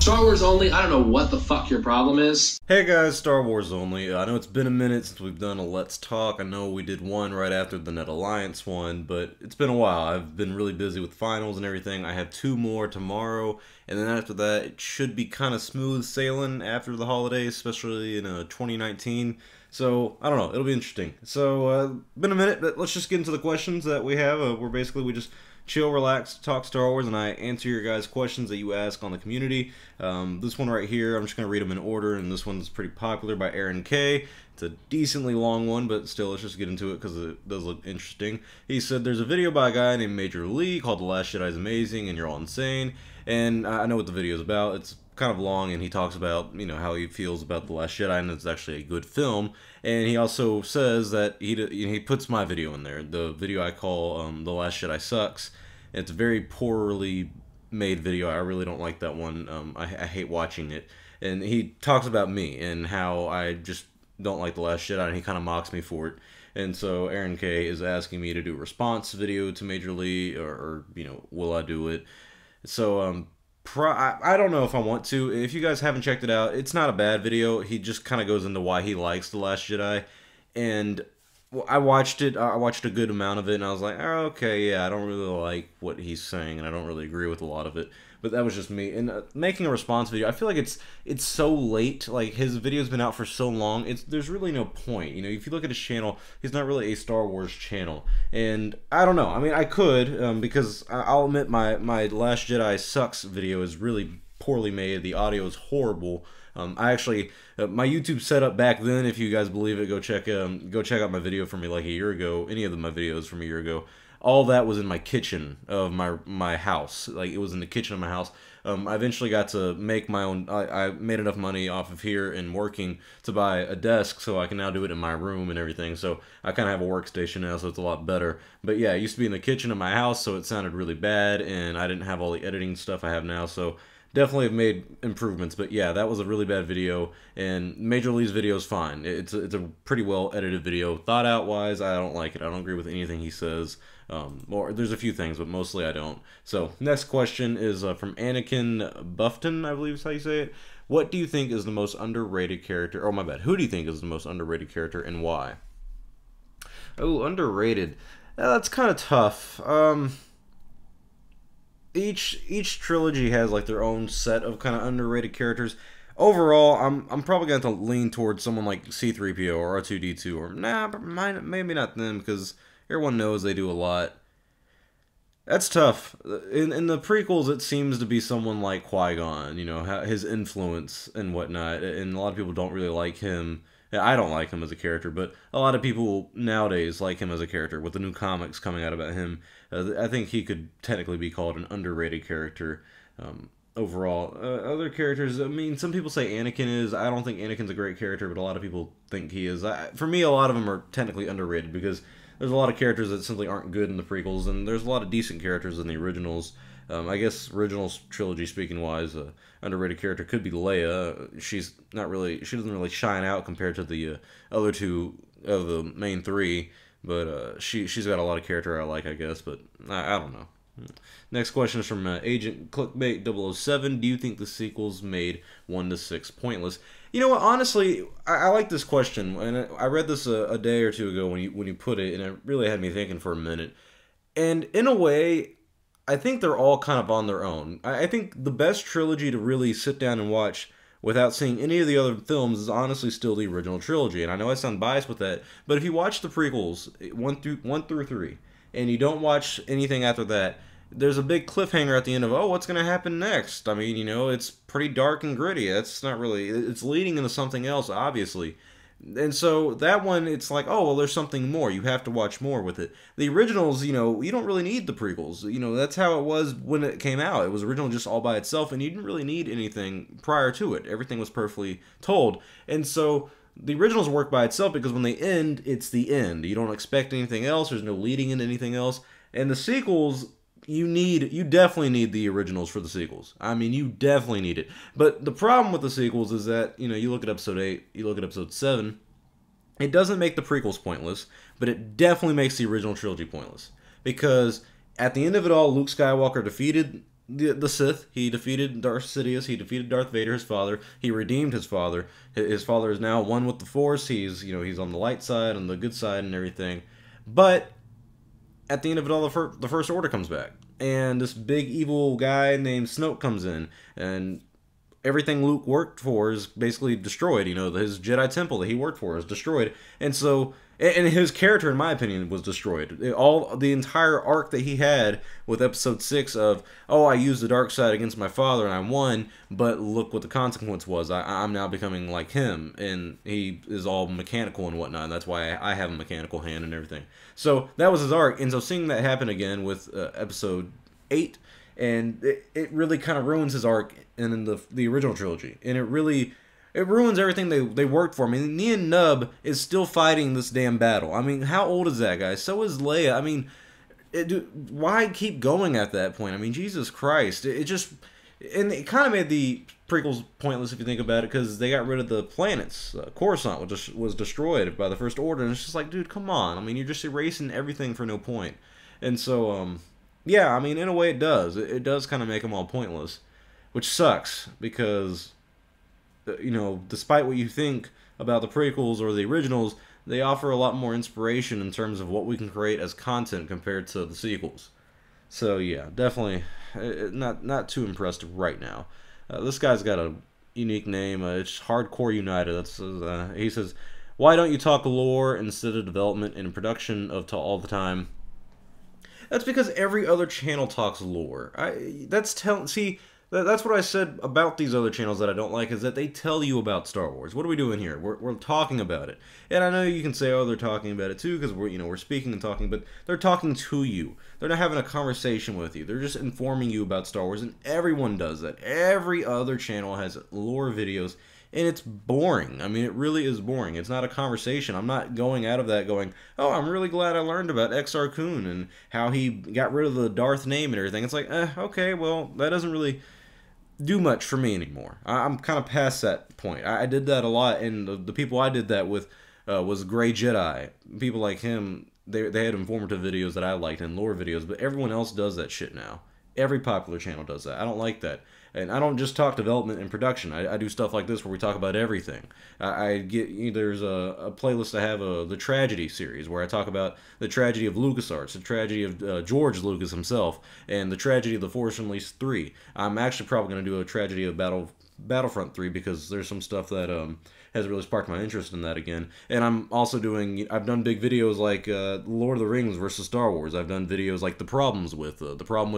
Star Wars only, I don't know what the fuck your problem is. Hey guys, Star Wars only. I know it's been a minute since we've done a Let's Talk. I know we did one right after the Net Alliance one, but it's been a while. I've been really busy with finals and everything. I have 2 more tomorrow, and then after that, it should be kind of smooth sailing after the holidays, especially in 2019. So, I don't know, it'll be interesting. So, been a minute, but let's just get into the questions that we have. We just chill, relax, talk Star Wars, and I answer your guys' questions that you ask on the community. This one right here, I'm just going to read them in order, and this one's pretty popular by Aaron K. It's a decently long one, but still, let's just get into it because it does look interesting. He said, there's a video by a guy named Major Lee called The Last Jedi is Amazing, and You're All Insane. And I know what the video is about. It's kind of long, and he talks about, you know, how he feels about The Last Jedi, and it's actually a good film. And he also says that he puts my video in there, the video I call The Last Jedi Sucks. It's a very poorly made video. I really don't like that one. I hate watching it. And he talks about me and how I just don't like The Last Jedi, and he kind of mocks me for it. And so Aaron K is asking me to do a response video to Major Lee, or you know, will I do it? So I don't know if I want to. If you guys haven't checked it out, it's not a bad video. He just kind of goes into why he likes The Last Jedi, and well, I watched it. I watched a good amount of it, and I was like, oh, okay, yeah, I don't really like what he's saying, and I don't really agree with a lot of it. But that was just me. And making a response video, I feel like it's so late. Like, his video's been out for so long. There's really no point. You know, if you look at his channel, he's not really a Star Wars channel. And I don't know. I mean, I could, because I'll admit my Last Jedi Sucks video is really poorly made. The audio is horrible. I actually, my YouTube setup back then, if you guys believe it, go check out my video from me like a year ago. Any of my videos from a year ago. All that was in my kitchen of my house. Like, it was in the kitchen of my house. I eventually got to make my own. I made enough money off of here and working to buy a desk, so I can now do it in my room and everything. So I kind of have a workstation now, so it's a lot better. But yeah, it used to be in the kitchen of my house, so it sounded really bad, and I didn't have all the editing stuff I have now. So definitely have made improvements, but yeah, that was a really bad video, and Major Lee's video is fine. It's a pretty well edited video. Thought out wise, I don't like it. I don't agree with anything he says. Or there's a few things, but mostly I don't. So next question is from Anakin Buffton, I believe is how you say it. What do you think is the most underrated character? Oh, my bad. Who do you think is the most underrated character, and why? Oh, underrated. That's kind of tough. Each trilogy has like their own set of kind of underrated characters. Overall, I'm probably going to lean towards someone like C-3PO or R2-D2, or maybe not them, because everyone knows they do a lot. That's tough. In the prequels, it seems to be someone like Qui-Gon, you know, his influence and whatnot, and a lot of people don't really like him. I don't like him as a character, but a lot of people nowadays like him as a character with the new comics coming out about him. I think he could technically be called an underrated character overall. Other characters, I mean, some people say Anakin is. I don't think Anakin's a great character, but a lot of people think he is. For me, a lot of them are technically underrated because there's a lot of characters that simply aren't good in the prequels, and there's a lot of decent characters in the originals. I guess original trilogy speaking wise, underrated character could be Leia. She doesn't really shine out compared to the other two of the main 3, but she's got a lot of character I like, I guess, but I don't know. Next question is from Agent Clickbait 007. Do you think the sequels made 1 to 6 pointless? You know what? Honestly, I like this question, and I read this a day or two ago when you put it, and it really had me thinking for a minute. And in a way, I think they're all kind of on their own. I think the best trilogy to really sit down and watch without seeing any of the other films is honestly still the original trilogy. And I know I sound biased with that, but if you watch the prequels 1 through 3, and you don't watch anything after that, there's a big cliffhanger at the end of, oh, what's going to happen next? I mean, you know, it's pretty dark and gritty. It's not really, it's leading into something else, obviously. And so that one, it's like, oh, well, there's something more. You have to watch more with it. The originals, you know, you don't really need the prequels. You know, that's how it was when it came out. It was original just all by itself, and you didn't really need anything prior to it. Everything was perfectly told. And so the originals work by itself because when they end, it's the end. You don't expect anything else. There's no leading into anything else. And the sequels, you definitely need the originals for the sequels. I mean, you definitely need it. But the problem with the sequels is that, you know, you look at Episode 8, you look at Episode 7, it doesn't make the prequels pointless, but it definitely makes the original trilogy pointless. Because at the end of it all, Luke Skywalker defeated the Sith. He defeated Darth Sidious. He defeated Darth Vader, his father. He redeemed his father. His father is now one with the Force. He's he's on the light side, on the good side, and everything. But at the end of it all, the First Order comes back, and this big evil guy named Snoke comes in, and everything Luke worked for is basically destroyed. His Jedi Temple that he worked for is destroyed, and so his character, in my opinion, was destroyed. The entire arc that he had with Episode 6 of, oh, I used the dark side against my father and I won, but look what the consequence was. I'm now becoming like him, and he is all mechanical and whatnot, and that's why I have a mechanical hand and everything. So that was his arc, and so seeing that happen again with Episode 8, and it really kind of ruins his arc in the original trilogy, and it ruins everything they worked for. I mean, Nien Nunb is still fighting this damn battle. I mean, how old is that guy? So is Leia. I mean, why keep going at that point? I mean, Jesus Christ. And it kind of made the prequels pointless if you think about it, because they got rid of the planets. Coruscant was destroyed by the First Order, and it's just like, dude, come on. I mean, you're just erasing everything for no point. And so, yeah, I mean, in a way it does. It does kind of make them all pointless, which sucks, because despite what you think about the prequels or the originals, they offer a lot more inspiration in terms of what we can create as content compared to the sequels. So yeah, definitely not too impressed right now. This guy's got a unique name. It's Hardcore United. He says, "Why don't you talk lore instead of development and production all the time?" That's because every other channel talks lore. That's what I said about these other channels that I don't like, is that they tell you about Star Wars. What are we doing here? We're talking about it. And I know you can say, oh, they're talking about it too, because we're speaking and talking, but they're talking to you. They're not having a conversation with you. They're just informing you about Star Wars, and everyone does that. Every other channel has lore videos, and it's boring. I mean, it really is boring. It's not a conversation. I'm not going out of that going, oh, I'm really glad I learned about Exar Kun and how he got rid of the Darth name and everything. It's like, okay, well, that doesn't really do much for me anymore. I'm kind of past that point. I did that a lot, and the people I did that with was Grey Jedi. People like him, they had informative videos that I liked and lore videos, but everyone else does that shit now. Every popular channel does that. I don't like that. And I don't just talk development and production. I do stuff like this where we talk about everything. There's a playlist I have, the Tragedy series, where I talk about the tragedy of LucasArts, the tragedy of George Lucas himself, and the tragedy of The Force Unleashed 3. I'm actually probably going to do a tragedy of Battlefront 3, because there's some stuff that has really sparked my interest in that again. And I'm also I've done big videos like Lord of the Rings versus Star Wars. I've done videos like the problem with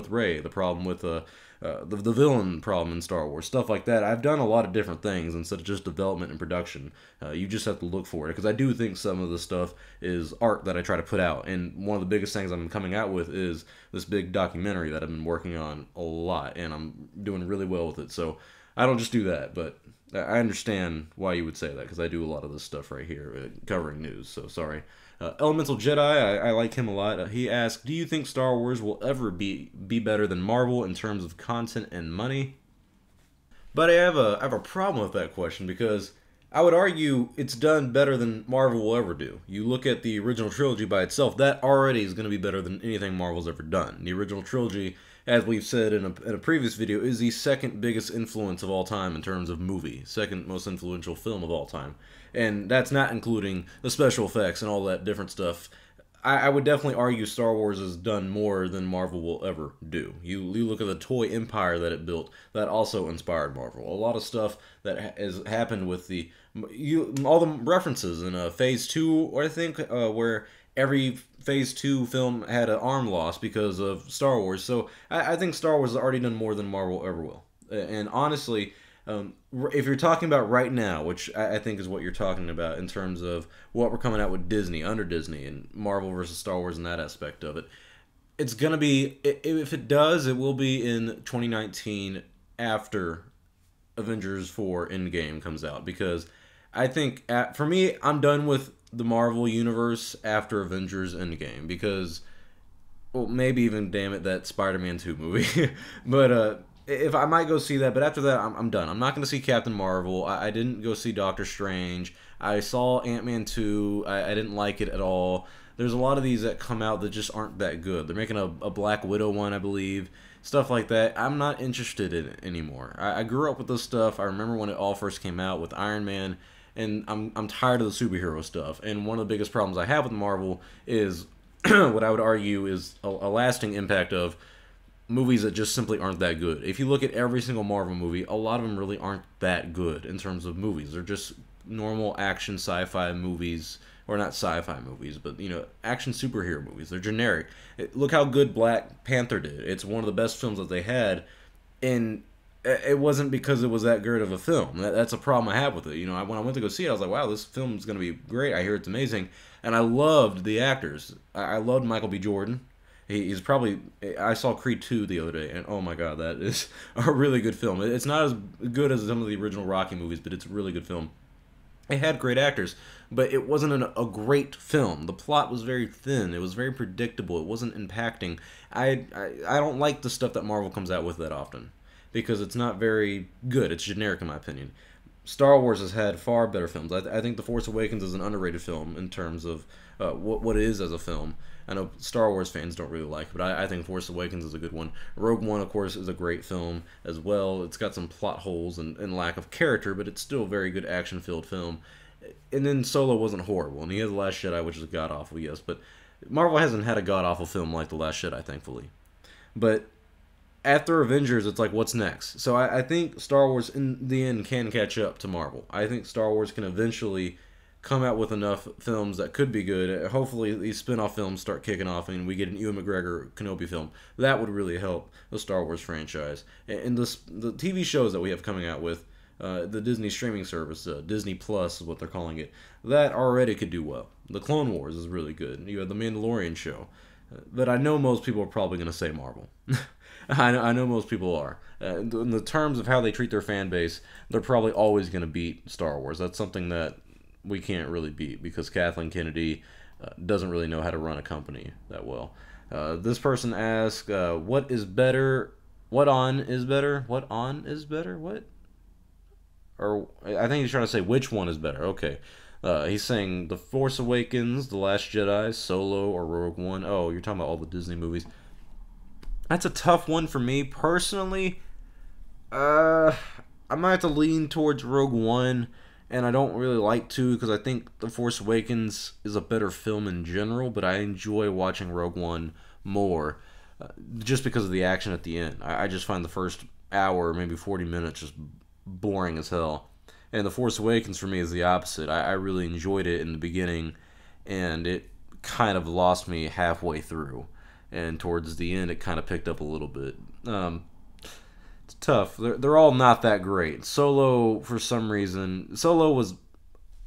Rey, the problem with the villain problem in Star Wars, stuff like that. I've done a lot of different things instead of just development and production. You just have to look for it, because I do think some of the stuff is art that I try to put out, and one of the biggest things I'm coming out with is this big documentary that I've been working on a lot, and I'm doing really well with it. So I don't just do that, but I understand why you would say that, because I do a lot of this stuff right here, covering news, so sorry. Elemental Jedi, I like him a lot. He asked, do you think Star Wars will ever be better than Marvel in terms of content and money? But I have a problem with that question, because I would argue it's done better than Marvel will ever do. You look at the original trilogy by itself, that already is going to be better than anything Marvel's ever done. The original trilogy, as we've said in a previous video, is the second biggest influence of all time in terms of movie. Second most influential film of all time. And that's not including the special effects and all that different stuff. I would definitely argue Star Wars has done more than Marvel will ever do. You look at the toy empire that it built, that also inspired Marvel. A lot of stuff that has happened with all the references in Phase 2, I think, where every Phase 2 film had an arm loss because of Star Wars. So I think Star Wars has already done more than Marvel ever will. And honestly, if you're talking about right now, which I think is what you're talking about in terms of what we're coming out with Disney, under Disney, and Marvel versus Star Wars and that aspect of it, it's going to be, if it does, it will be in 2019 after Avengers 4 Endgame comes out. Because I think, for me, I'm done with the Marvel Universe after Avengers Endgame. Because, well, maybe even, damn it, that Spider-Man 2 movie. But, if I might go see that, but after that, I'm done. I'm not going to see Captain Marvel. I didn't go see Doctor Strange. I saw Ant-Man 2. I didn't like it at all. There's a lot of these that come out that just aren't that good. They're making a Black Widow one, I believe. Stuff like that. I'm not interested in it anymore. I grew up with this stuff. I remember when it all first came out with Iron Man, and I'm tired of the superhero stuff. And one of the biggest problems I have with Marvel is what I would argue is a lasting impact of movies that just simply aren't that good. If you look at every single Marvel movie, a lot of them really aren't that good in terms of movies. They're just normal action sci-fi movies, or not sci-fi movies, but, action superhero movies. They're generic. Look how good Black Panther did. It's one of the best films that they had, and it wasn't because it was that good of a film. That's a problem I have with it. When I went to go see it, I was like, wow, this film is going to be great. I hear it's amazing. And I loved the actors. I loved Michael B. Jordan. He's probably... I saw Creed 2 the other day, and oh my god, that is a really good film. It's not as good as some of the original Rocky movies, but it's a really good film. It had great actors, but it wasn't a great film. The plot was very thin. It was very predictable. It wasn't impacting. I don't like the stuff that Marvel comes out with that often, because it's not very good. It's generic in my opinion. Star Wars has had far better films. I think The Force Awakens is an underrated film in terms of what it is as a film. I know Star Wars fans don't really like it, but I think Force Awakens is a good one. Rogue One, of course, is a great film as well. It's got some plot holes and lack of character, but it's still a very good action-filled film. And then Solo wasn't horrible, and he has The Last Jedi, which is god-awful, yes, but Marvel hasn't had a god-awful film like The Last Jedi, thankfully. But after Avengers, it's like, what's next? So I think Star Wars, in the end, can catch up to Marvel. I think Star Wars can eventually come out with enough films that could be good. Hopefully these spin-off films start kicking off and we get an Ewan McGregor Kenobi film. That would really help the Star Wars franchise. And the TV shows that we have coming out with, the Disney streaming service, Disney Plus is what they're calling it, that already could do well. The Clone Wars is really good. You have the Mandalorian show. But I know most people are probably going to say Marvel. I know most people are. In the terms of how they treat their fan base, they're probably always going to beat Star Wars. That's something that we can't really beat, because Kathleen Kennedy doesn't really know how to run a company that well. This person asked, what is better? What on is better? What on is better? What? Or I think he's trying to say which one is better. Okay. He's saying The Force Awakens, The Last Jedi, Solo, or Rogue One. Oh, you're talking about all the Disney movies. That's a tough one for me. Personally, I might have to lean towards Rogue One, and I don't really like to, because I think The Force Awakens is a better film in general, but I enjoy watching Rogue One more, just because of the action at the end. I just find the first hour, maybe 40 minutes, just boring as hell. And The Force Awakens for me is the opposite. I really enjoyed it in the beginning, and it kind of lost me halfway through. And towards the end, it kind of picked up a little bit. It's tough. They're all not that great. Solo, for some reason, Solo was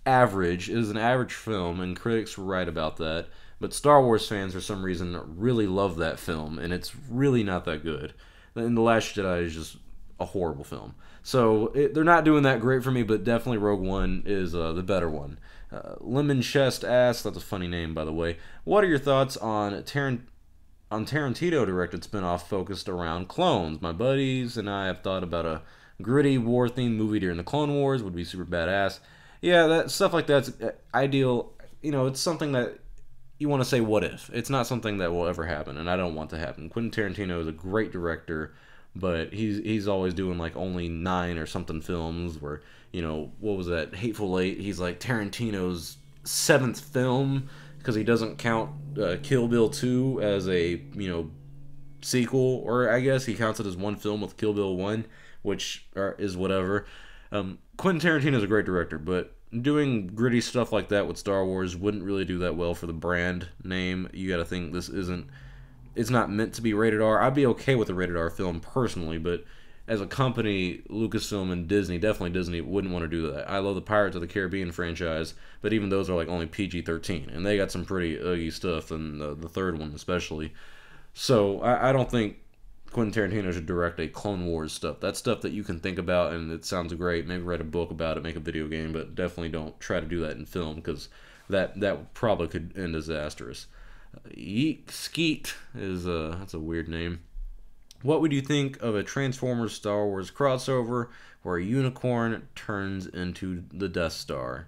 average. It was an average film, and critics were right about that. But Star Wars fans, for some reason, really love that film, and it's really not that good. And The Last Jedi is just a horrible film. So they're not doing that great for me, but definitely Rogue One is the better one. Lemon Chest asks, that's a funny name, by the way, what are your thoughts on Tarantino-directed spinoff focused around clones? My buddies and I have thought about a gritty war-themed movie during the Clone Wars. Would be super badass. Yeah, that stuff like that's ideal. It's something that you want to say, what if? It's not something that will ever happen, and I don't want to happen. Quentin Tarantino is a great director, but he's always doing like only 9 or something films where, what was that, Hateful Eight? He's like Tarantino's 7th film, because he doesn't count Kill Bill 2 as a, sequel, or I guess he counts it as one film with Kill Bill 1, which is whatever. Quentin Tarantino is a great director, but doing gritty stuff like that with Star Wars wouldn't really do that well for the brand name. You gotta think it's not meant to be rated R. I'd be okay with a rated R film personally, but as a company, Lucasfilm and definitely Disney, wouldn't want to do that. I love the Pirates of the Caribbean franchise, but even those are like only PG-13, and they got some pretty ugly stuff, and the third one especially. So I don't think Quentin Tarantino should direct a Clone Wars stuff. That's stuff that you can think about, and it sounds great. Maybe write a book about it, make a video game, but definitely don't try to do that in film, because that probably could end disastrous. Yeek Skeet is that's a weird name. What would you think of a Transformers Star Wars crossover where a unicorn turns into the Death Star?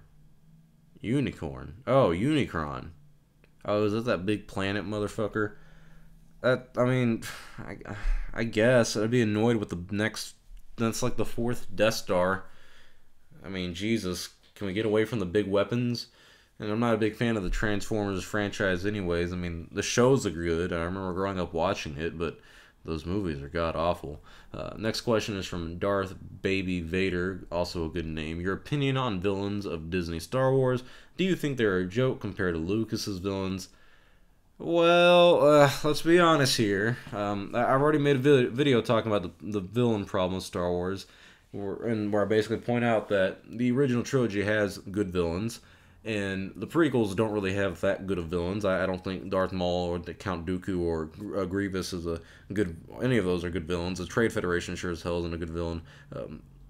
Unicorn. Oh, Unicron. Oh, is that big planet motherfucker? I mean, I guess I'd be annoyed with the next. That's like the fourth Death Star. I mean, Jesus, can we get away from the big weapons? And I'm not a big fan of the Transformers franchise, anyways. I mean, the shows are good. I remember growing up watching it, but those movies are god awful. Next question is from Darth Baby Vader, also a good name. Your opinion on villains of Disney Star Wars? Do you think they're a joke compared to Lucas's villains? Well, let's be honest here. I've already made a video talking about the villain problem of Star Wars, where I basically point out that the original trilogy has good villains, and the prequels don't really have that good of villains. I don't think Darth Maul or the Count Dooku or Grievous is a good. Any of those are good villains. The Trade Federation sure as hell isn't a good villain.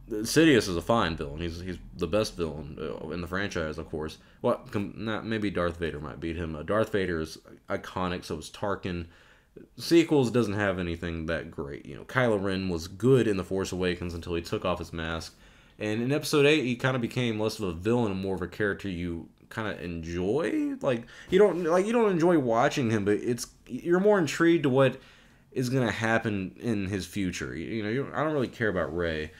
Sidious is a fine villain. He's the best villain in the franchise, of course. Well, not maybe Darth Vader might beat him. Darth Vader is iconic, so is Tarkin. Sequels doesn't have anything that great. You know, Kylo Ren was good in The Force Awakens until he took off his mask, and in Episode 8 he kind of became less of a villain and more of a character you kind of enjoy. You don't enjoy watching him, but you're more intrigued to what is gonna happen in his future. I don't really care about Rey.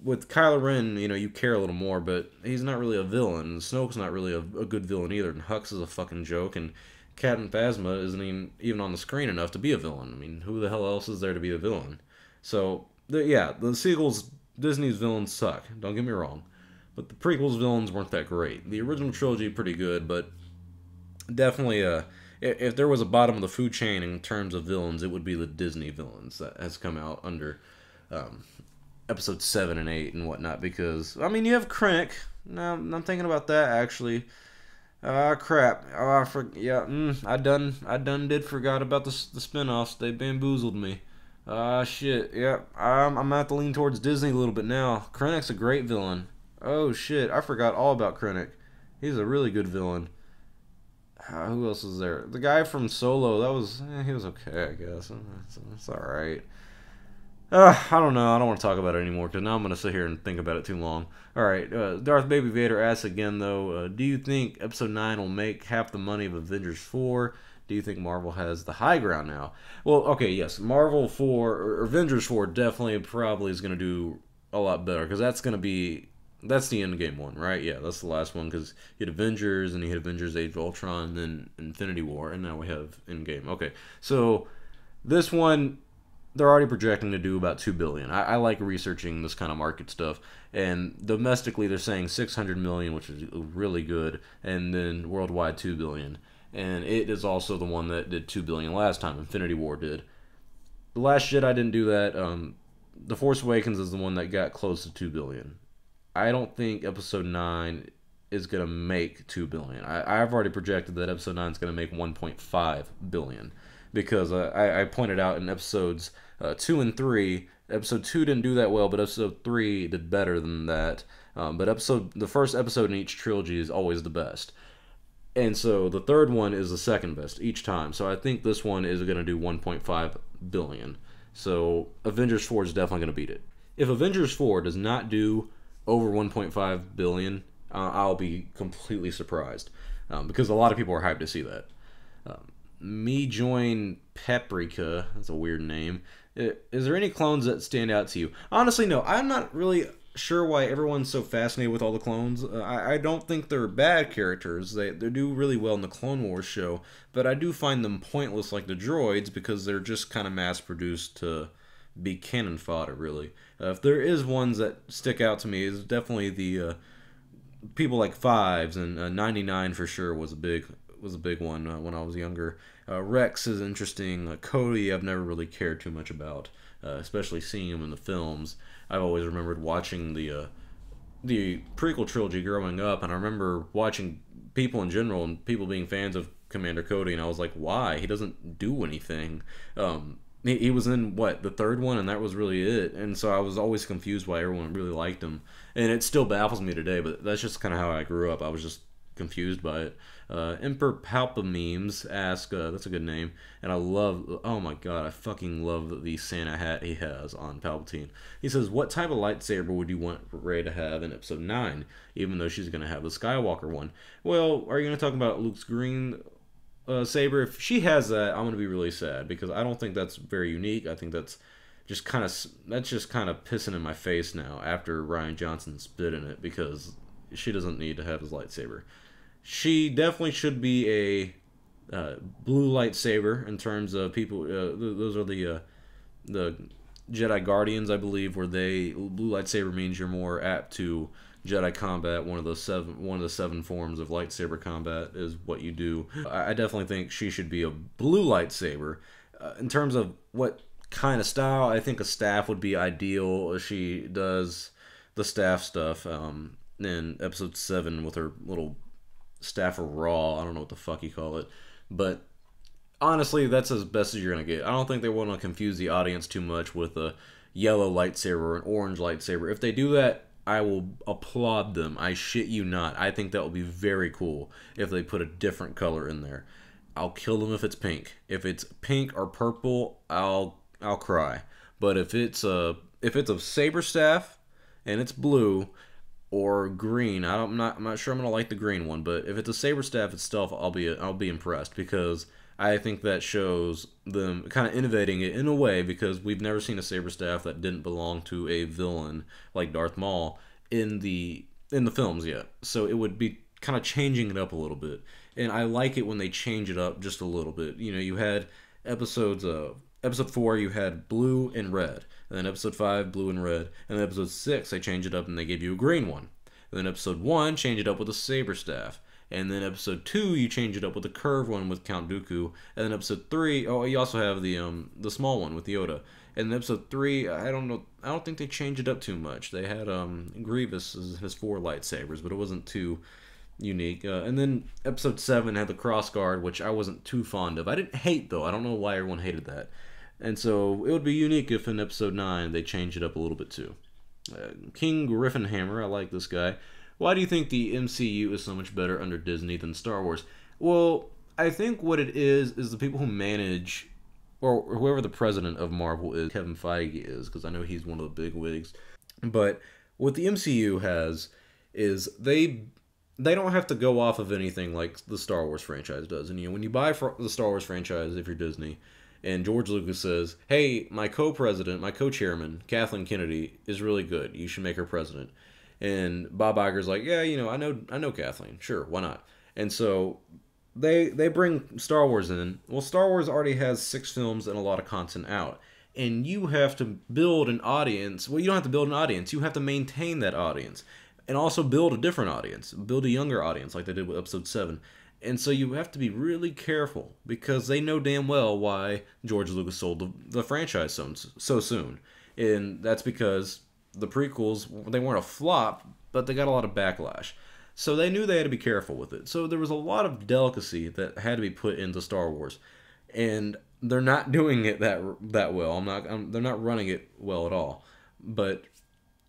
With Kylo Ren, you care a little more, but he's not really a villain. Snoke's not really a good villain either, and Hux is a fucking joke, and Captain Phasma isn't even on the screen enough to be a villain. I mean, who the hell else is there to be a villain? So, the sequels, Disney's villains suck, don't get me wrong, but the prequels' villains weren't that great. The original trilogy, pretty good, but definitely, if there was a bottom of the food chain in terms of villains, it would be the Disney villains that has come out under Episode 7 and 8 and whatnot, because, I mean, you have Krennic. No, I'm thinking about that, actually. Crap. I done did forgot about the spinoffs. They bamboozled me. Shit, yeah. I'm gonna have to lean towards Disney a little bit now. Krennic's a great villain. Oh, shit, I forgot all about Krennic. He's a really good villain. Who else is there? The guy from Solo, he was okay, I guess. It's alright. I don't know. I don't want to talk about it anymore because now I'm going to sit here and think about it too long. Alright, Darth Baby Vader asks again, though, do you think Episode 9 will make half the money of Avengers 4? Do you think Marvel has the high ground now? Well, okay, yes. Marvel 4, or Avengers 4 definitely probably is going to do a lot better because that's the Endgame one, right? Yeah, that's the last one because you had Avengers and you had Avengers Age of Ultron and then Infinity War, and now we have Endgame. Okay, so this one, they're already projecting to do about $2 billion. I like researching this kind of market stuff, and domestically they're saying $600 million, which is really good, and then worldwide $2 billion. And it is also the one that did $2 billion last time. Infinity War did. The Last Jedi didn't do that. The Force Awakens is the one that got close to $2 billion. I don't think Episode 9 is gonna make $2 billion. I've already projected that Episode 9 is gonna make $1.5 billion. Because I pointed out in episodes 2 and 3, episode 2 didn't do that well, but episode 3 did better than that. But the first episode in each trilogy is always the best. And so the third one is the second best each time. So I think this one is going to do $1.5 billion. So Avengers 4 is definitely going to beat it. If Avengers 4 does not do over $1.5 billion, I'll be completely surprised. Because a lot of people are hyped to see that. Me Join Paprika, that's a weird name. Is there any clones that stand out to you? Honestly, no. I'm not really sure why everyone's so fascinated with all the clones. I don't think they're bad characters. They do really well in the Clone Wars show, but I do find them pointless like the droids because they're just kind of mass-produced to be cannon fodder, really. If there is ones that stick out to me, it's definitely the people like Fives, and 99 for sure was a big one when I was younger. Rex is interesting. Cody, I've never really cared too much about, especially seeing him in the films. I've always remembered watching the prequel trilogy growing up, and I remember watching people in general and people being fans of Commander Cody, and I was like, why? He doesn't do anything. He was in, the third one, and that was really it. And so I was always confused why everyone really liked him. And it still baffles me today, but that's just kind of how I grew up. I was just confused by it. Emperor Palpamemes ask, that's a good name, and oh my god, I fucking love the Santa hat he has on Palpatine. He says, what type of lightsaber would you want Rey to have in Episode 9, even though she's going to have the Skywalker one? Well, are you going to talk about Luke's green saber. If she has that, I'm gonna be really sad because I don't think that's very unique. I think just kind of that's just kind of pissing in my face now after Ryan Johnson spit in it because she doesn't need to have his lightsaber. She definitely should be a blue lightsaber in terms of people. Those are the Jedi Guardians, I believe, where blue lightsaber means you're more apt to Jedi combat. One of the seven forms of lightsaber combat is what you do. I definitely think she should be a blue lightsaber. In terms of what kind of style, I think a staff would be ideal. She does the staff stuff in Episode 7 with her little staff of Raw. I don't know what the fuck you call it, but honestly, that's as best as you're gonna get. I don't think they want to confuse the audience too much with a yellow lightsaber or an orange lightsaber. If they do that, I will applaud them. I shit you not. I think that will be very cool if they put a different color in there. I'll kill them if it's pink. If it's pink or purple, I'll cry. But if it's a saber staff and it's blue or green, I'm not sure I'm gonna like the green one. But if it's a saber staff itself, I'll be impressed because I think that shows them kind of innovating it in a way because we've never seen a saber staff that didn't belong to a villain like Darth Maul in the films yet. So it would be kind of changing it up a little bit, and I like it when they change it up just a little bit. You know, you had episode 4, you had blue and red, and then episode 5, blue and red, and then episode 6 they changed it up and they gave you a green one. And then episode 1 changed it up with a saber staff. And then episode 2, you change it up with a curved one with Count Dooku. And then episode 3, you also have the small one with Yoda. And then episode 3, I don't think they changed it up too much. They had Grievous has 4 lightsabers, but it wasn't too unique. And then episode 7 had the cross guard, which I wasn't too fond of. I didn't hate though. I don't know why everyone hated that. And so it would be unique if in episode 9 they changed it up a little bit too. King Griffinhammer, I like this guy. Why do you think the MCU is so much better under Disney than Star Wars? Well, I think what it is the people who manage, or whoever the president of Marvel is, Kevin Feige is, because I know he's one of the big wigs. But what the MCU has is they don't have to go off of anything like the Star Wars franchise does. And when you buy the Star Wars franchise, if you're Disney, and George Lucas says, hey, my co-president, my co-chairman, Kathleen Kennedy, is really good. You should make her president. And Bob Iger's like, yeah, I know Kathleen. Sure, why not? And so they bring Star Wars in. Well, Star Wars already has 6 films and a lot of content out. And you have to build an audience. Well, you don't have to build an audience. You have to maintain that audience. And also build a different audience. Build a younger audience like they did with Episode 7. And so you have to be really careful because they know damn well why George Lucas sold the franchise so soon. And that's because the prequels, they weren't a flop, but they got a lot of backlash. So they knew they had to be careful with it. So there was a lot of delicacy that had to be put into Star Wars. And they're not doing it that well. They're not running it well at all. But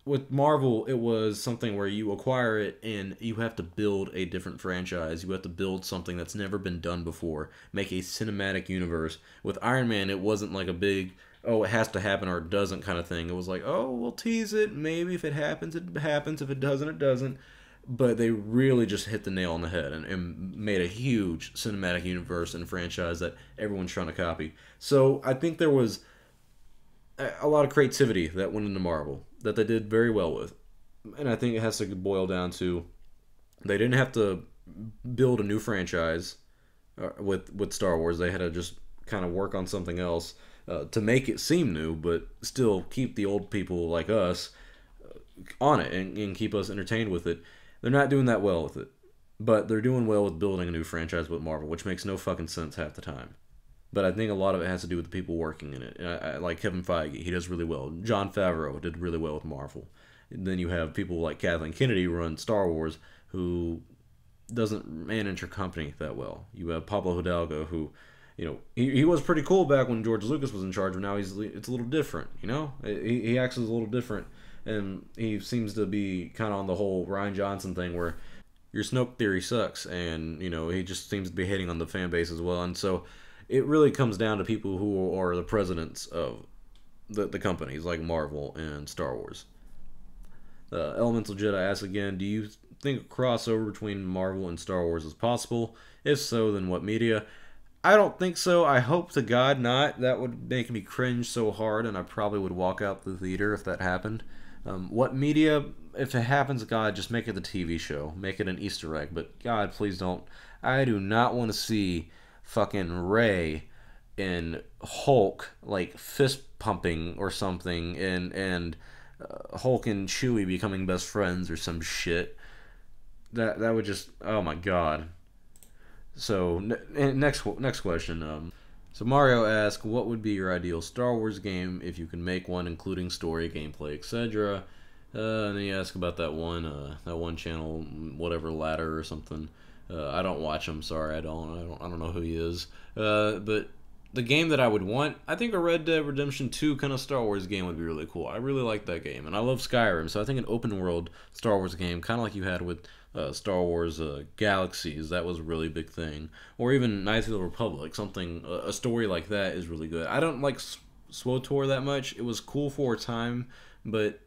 with Marvel, it was something where you acquire it and you have to build a different franchise. You have to build something that's never been done before. Make a cinematic universe. With Iron Man, it wasn't like a big, it has to happen or it doesn't kind of thing. It was like, we'll tease it. Maybe if it happens, it happens. If it doesn't, it doesn't. But they really just hit the nail on the head and made a huge cinematic universe and franchise that everyone's trying to copy. So I think there was a lot of creativity that went into Marvel that they did very well with. And I think it has to boil down to they didn't have to build a new franchise with Star Wars. They had to just kind of work on something else to make it seem new, but still keep the old people like us on it and keep us entertained with it. They're not doing that well with it, but they're doing well with building a new franchise with Marvel, which makes no fucking sense half the time. But I think a lot of it has to do with the people working in it. I like Kevin Feige, he does really well. Jon Favreau did really well with Marvel. And then you have people like Kathleen Kennedy run Star Wars, who doesn't manage her company that well. You have Pablo Hidalgo, who, he was pretty cool back when George Lucas was in charge, but now it's a little different. He acts as a little different. And he seems to be kind of on the whole Ryan Johnson thing where your Snoke theory sucks. And, he just seems to be hating on the fan base as well. And so it really comes down to people who are the presidents of the companies like Marvel and Star Wars. Elemental Jedi asks again, do you think a crossover between Marvel and Star Wars is possible? If so, then what media? I don't think so. I hope to God not. That would make me cringe so hard, and I probably would walk out the theater if that happened. What media, if it happens, God, just make it the TV show. Make it an Easter egg. But God, please don't. I do not want to see fucking Ray and Hulk like fist pumping or something, and Hulk and Chewie becoming best friends or some shit. That would just, oh my God. So next question. So Mario asks, what would be your ideal Star Wars game if you can make one, including story, gameplay, etc. And then you ask about that one channel, whatever Ladder or something. I don't watch him. Sorry, I don't know who he is. But the game that I would want, I think a Red Dead Redemption 2 kind of Star Wars game would be really cool. I really like that game, and I love Skyrim. So I think an open world Star Wars game, kind of like you had with Star Wars Galaxies, that was a really big thing. Or even Knights of the Republic, something, a story like that is really good. I don't like SWTOR that much. It was cool for a time, but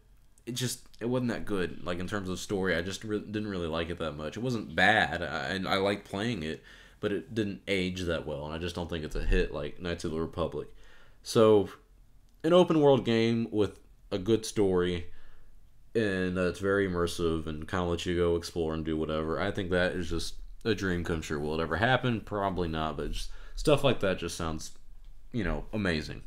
it wasn't that good. Like in terms of story, I just didn't really like it that much. It wasn't bad, and I liked playing it, but it didn't age that well, and I just don't think it's a hit like Knights of the Republic. So, an open world game with a good story, and it's very immersive and kind of lets you go explore and do whatever. I think that is just a dream come true. Will it ever happen? Probably not, but just stuff like that just sounds, amazing.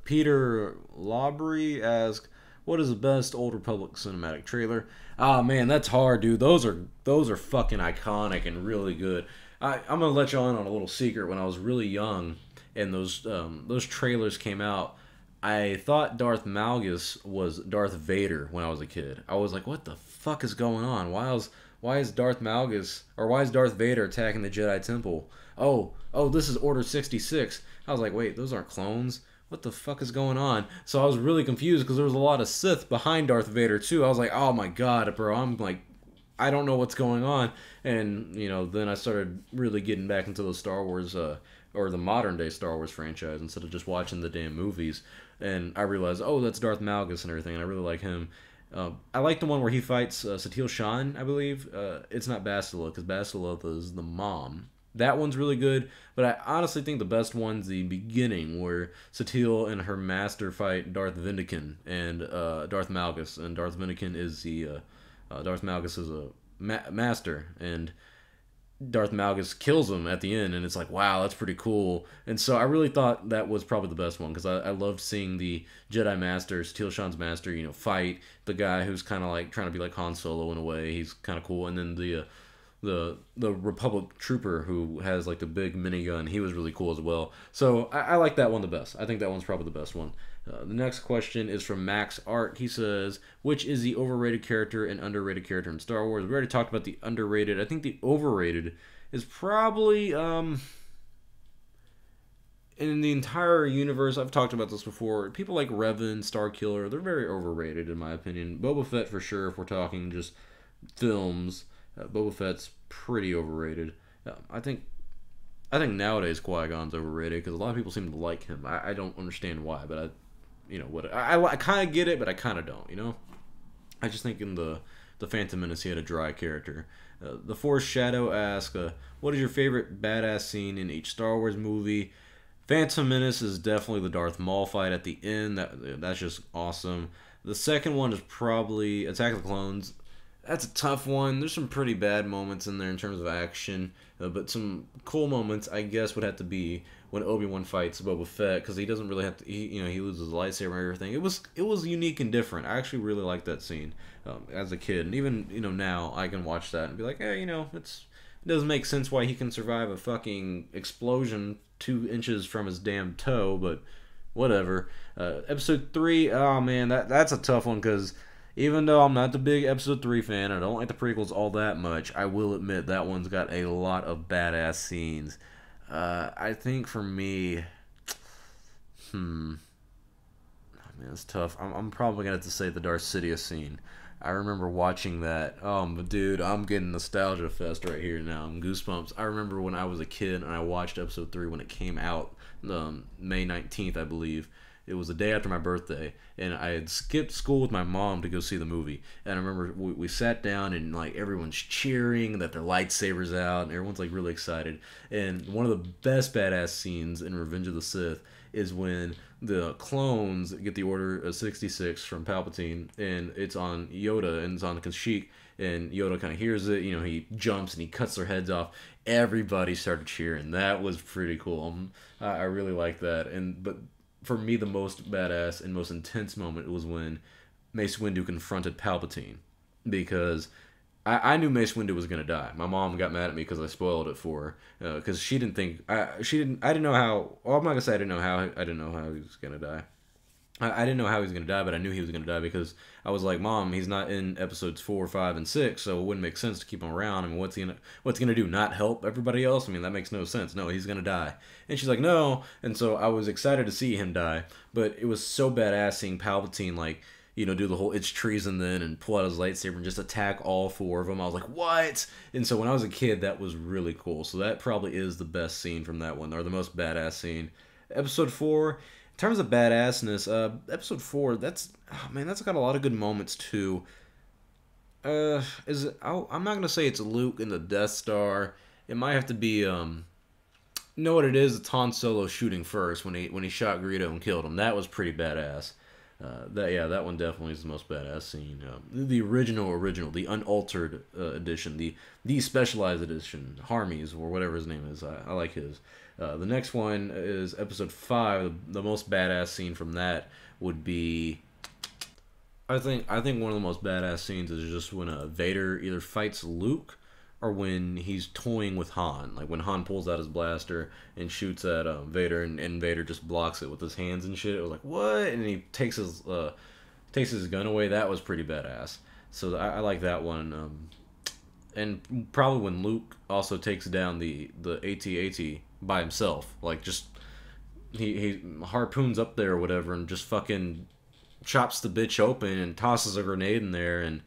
Peter Labrie asks, what is the best Old Republic cinematic trailer? Ah, man, that's hard, dude. Those are fucking iconic and really good. I'm gonna let y'all in on a little secret. When I was really young and those trailers came out, I thought Darth Malgus was Darth Vader when I was a kid. I was like, what the fuck is going on? Why is Darth Malgus, or why is Darth Vader attacking the Jedi Temple? Oh, this is Order 66. I was like, wait, those aren't clones. What the fuck is going on? So I was really confused because there was a lot of Sith behind Darth Vader too. I was like, oh my God, bro. I'm like, I don't know what's going on. And, then I started really getting back into the Star Wars, or the modern day Star Wars franchise instead of just watching the damn movies. And I realized, oh, that's Darth Malgus and everything, and I really like him. I like the one where he fights Satele Shan, I believe. It's not Bastila, because Bastila is the mom. That one's really good, but I honestly think the best one's the beginning, where Satele and her master fight Darth Vindican and Darth Malgus, and Darth Vindican is Darth Malgus is a master, and Darth Malgus kills him at the end, and it's like, wow, that's pretty cool. And so I really thought that was probably the best one, because I loved seeing the Jedi Master, Satele Shan's master, fight the guy who's kind of like trying to be like Han Solo in a way. He's kind of cool, and then the Republic trooper who has like the big minigun, he was really cool as well. So I like that one the best. I think that one's probably the best one. The next question is from Max Art. He says, which is the overrated character and underrated character in Star Wars? We already talked about the underrated. I think the overrated is probably in the entire universe. I've talked about this before. People like Revan, Starkiller, they're very overrated in my opinion. Boba Fett for sure, if we're talking just films. Boba Fett's pretty overrated. I think nowadays Qui-Gon's overrated because a lot of people seem to like him. I don't understand why, but I kind of get it, but I kind of don't. I just think in the Phantom Menace he had a dry character. The Force Shadow asks, what is your favorite badass scene in each Star Wars movie? Phantom Menace is definitely the Darth Maul fight at the end. That's just awesome. The second one is probably Attack of the Clones. That's a tough one. There's some pretty bad moments in there in terms of action, but some cool moments, I guess, would have to be when Obi-Wan fights Boba Fett, because he doesn't really have to. He loses his lightsaber and everything. It was unique and different. I actually really liked that scene as a kid, and even now I can watch that and be like, hey, it doesn't make sense why he can survive a fucking explosion 2 inches from his damn toe, but whatever. Episode 3, oh man, that's a tough one because. Even though I'm not the big Episode 3 fan, I don't like the prequels all that much, I will admit that one's got a lot of badass scenes. I think for me, oh man, it's tough. I'm probably going to have to say the Darth Sidious scene. I remember watching that. But dude, I'm getting nostalgia fest right here now. I'm goosebumps. I remember when I was a kid and I watched Episode 3 when it came out, May 19th, I believe. It was the day after my birthday, and I had skipped school with my mom to go see the movie. And I remember we sat down, and like everyone's cheering that their lightsabers out, and everyone's like really excited. And one of the best badass scenes in Revenge of the Sith is when the clones get the Order 66 from Palpatine, and it's on Yoda and it's on Kashyyyk, and Yoda kind of hears it. You know, he jumps and he cuts their heads off. Everybody started cheering. That was pretty cool. I really like that. But for me, the most badass and most intense moment was when Mace Windu confronted Palpatine, because I knew Mace Windu was gonna die. My mom got mad at me because I spoiled it for her, because she didn't think I didn't know how. Well, I'm not gonna say I didn't know how he was gonna die. I didn't know how he was gonna die, but I knew he was gonna die because I was like, Mom, he's not in episodes 4, 5, and 6, so it wouldn't make sense to keep him around. I mean, what's he gonna do? Not help everybody else? I mean, that makes no sense. No, he's gonna die. And she's like, no. And so I was excited to see him die, but it was so badass seeing Palpatine like, you know, do the whole it's treason then and pull out his lightsaber and just attack all 4 of them. I was like, what? And so when I was a kid, that was really cool. So that probably is the best scene from that one, or the most badass scene. Episode 4, in terms of badassness, episode 4, that's got a lot of good moments too. I'm not gonna say it's Luke and the Death Star. It might have to be know what it is? It's Han Solo shooting first when he shot Greedo and killed him. That was pretty badass. That one definitely is the most badass scene. The original, the unaltered edition, the specialized edition, Harmy's or whatever his name is. I like his. The next one is episode 5. The most badass scene from that would be, I think one of the most badass scenes is just when Vader either fights Luke or when he's toying with Han. Like when Han pulls out his blaster and shoots at Vader, and Vader just blocks it with his hands and shit. It was like, what? And he takes his gun away. That was pretty badass. So I like that one. And probably when Luke also takes down the AT-AT by himself. Like just he harpoons up there or whatever and just fucking chops the bitch open and tosses a grenade in there, and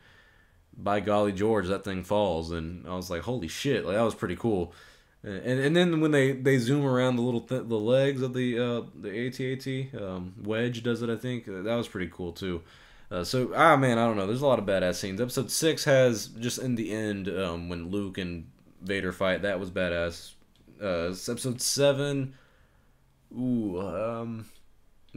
by golly George, that thing falls. And I was like, holy shit, like that was pretty cool. And then when they zoom around the legs of the AT-AT, Wedge does it, I think. That was pretty cool too. Man, I don't know. There's a lot of badass scenes. Episode 6 has just in the end when Luke and Vader fight. That was badass. Episode 7.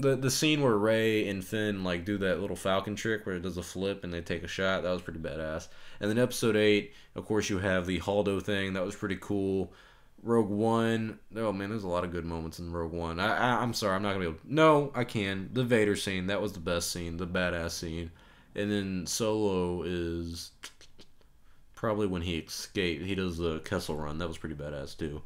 The scene where Rey and Finn like do that little Falcon trick where it does a flip and they take a shot. That was pretty badass. And then episode 8, of course, you have the Holdo thing. That was pretty cool. Rogue One. Oh man, there's a lot of good moments in Rogue One. I'm sorry, I'm not gonna be able. No, I can. The Vader scene. That was the best scene, the badass scene. And then Solo is probably when he escaped. He does the Kessel Run. That was pretty badass too.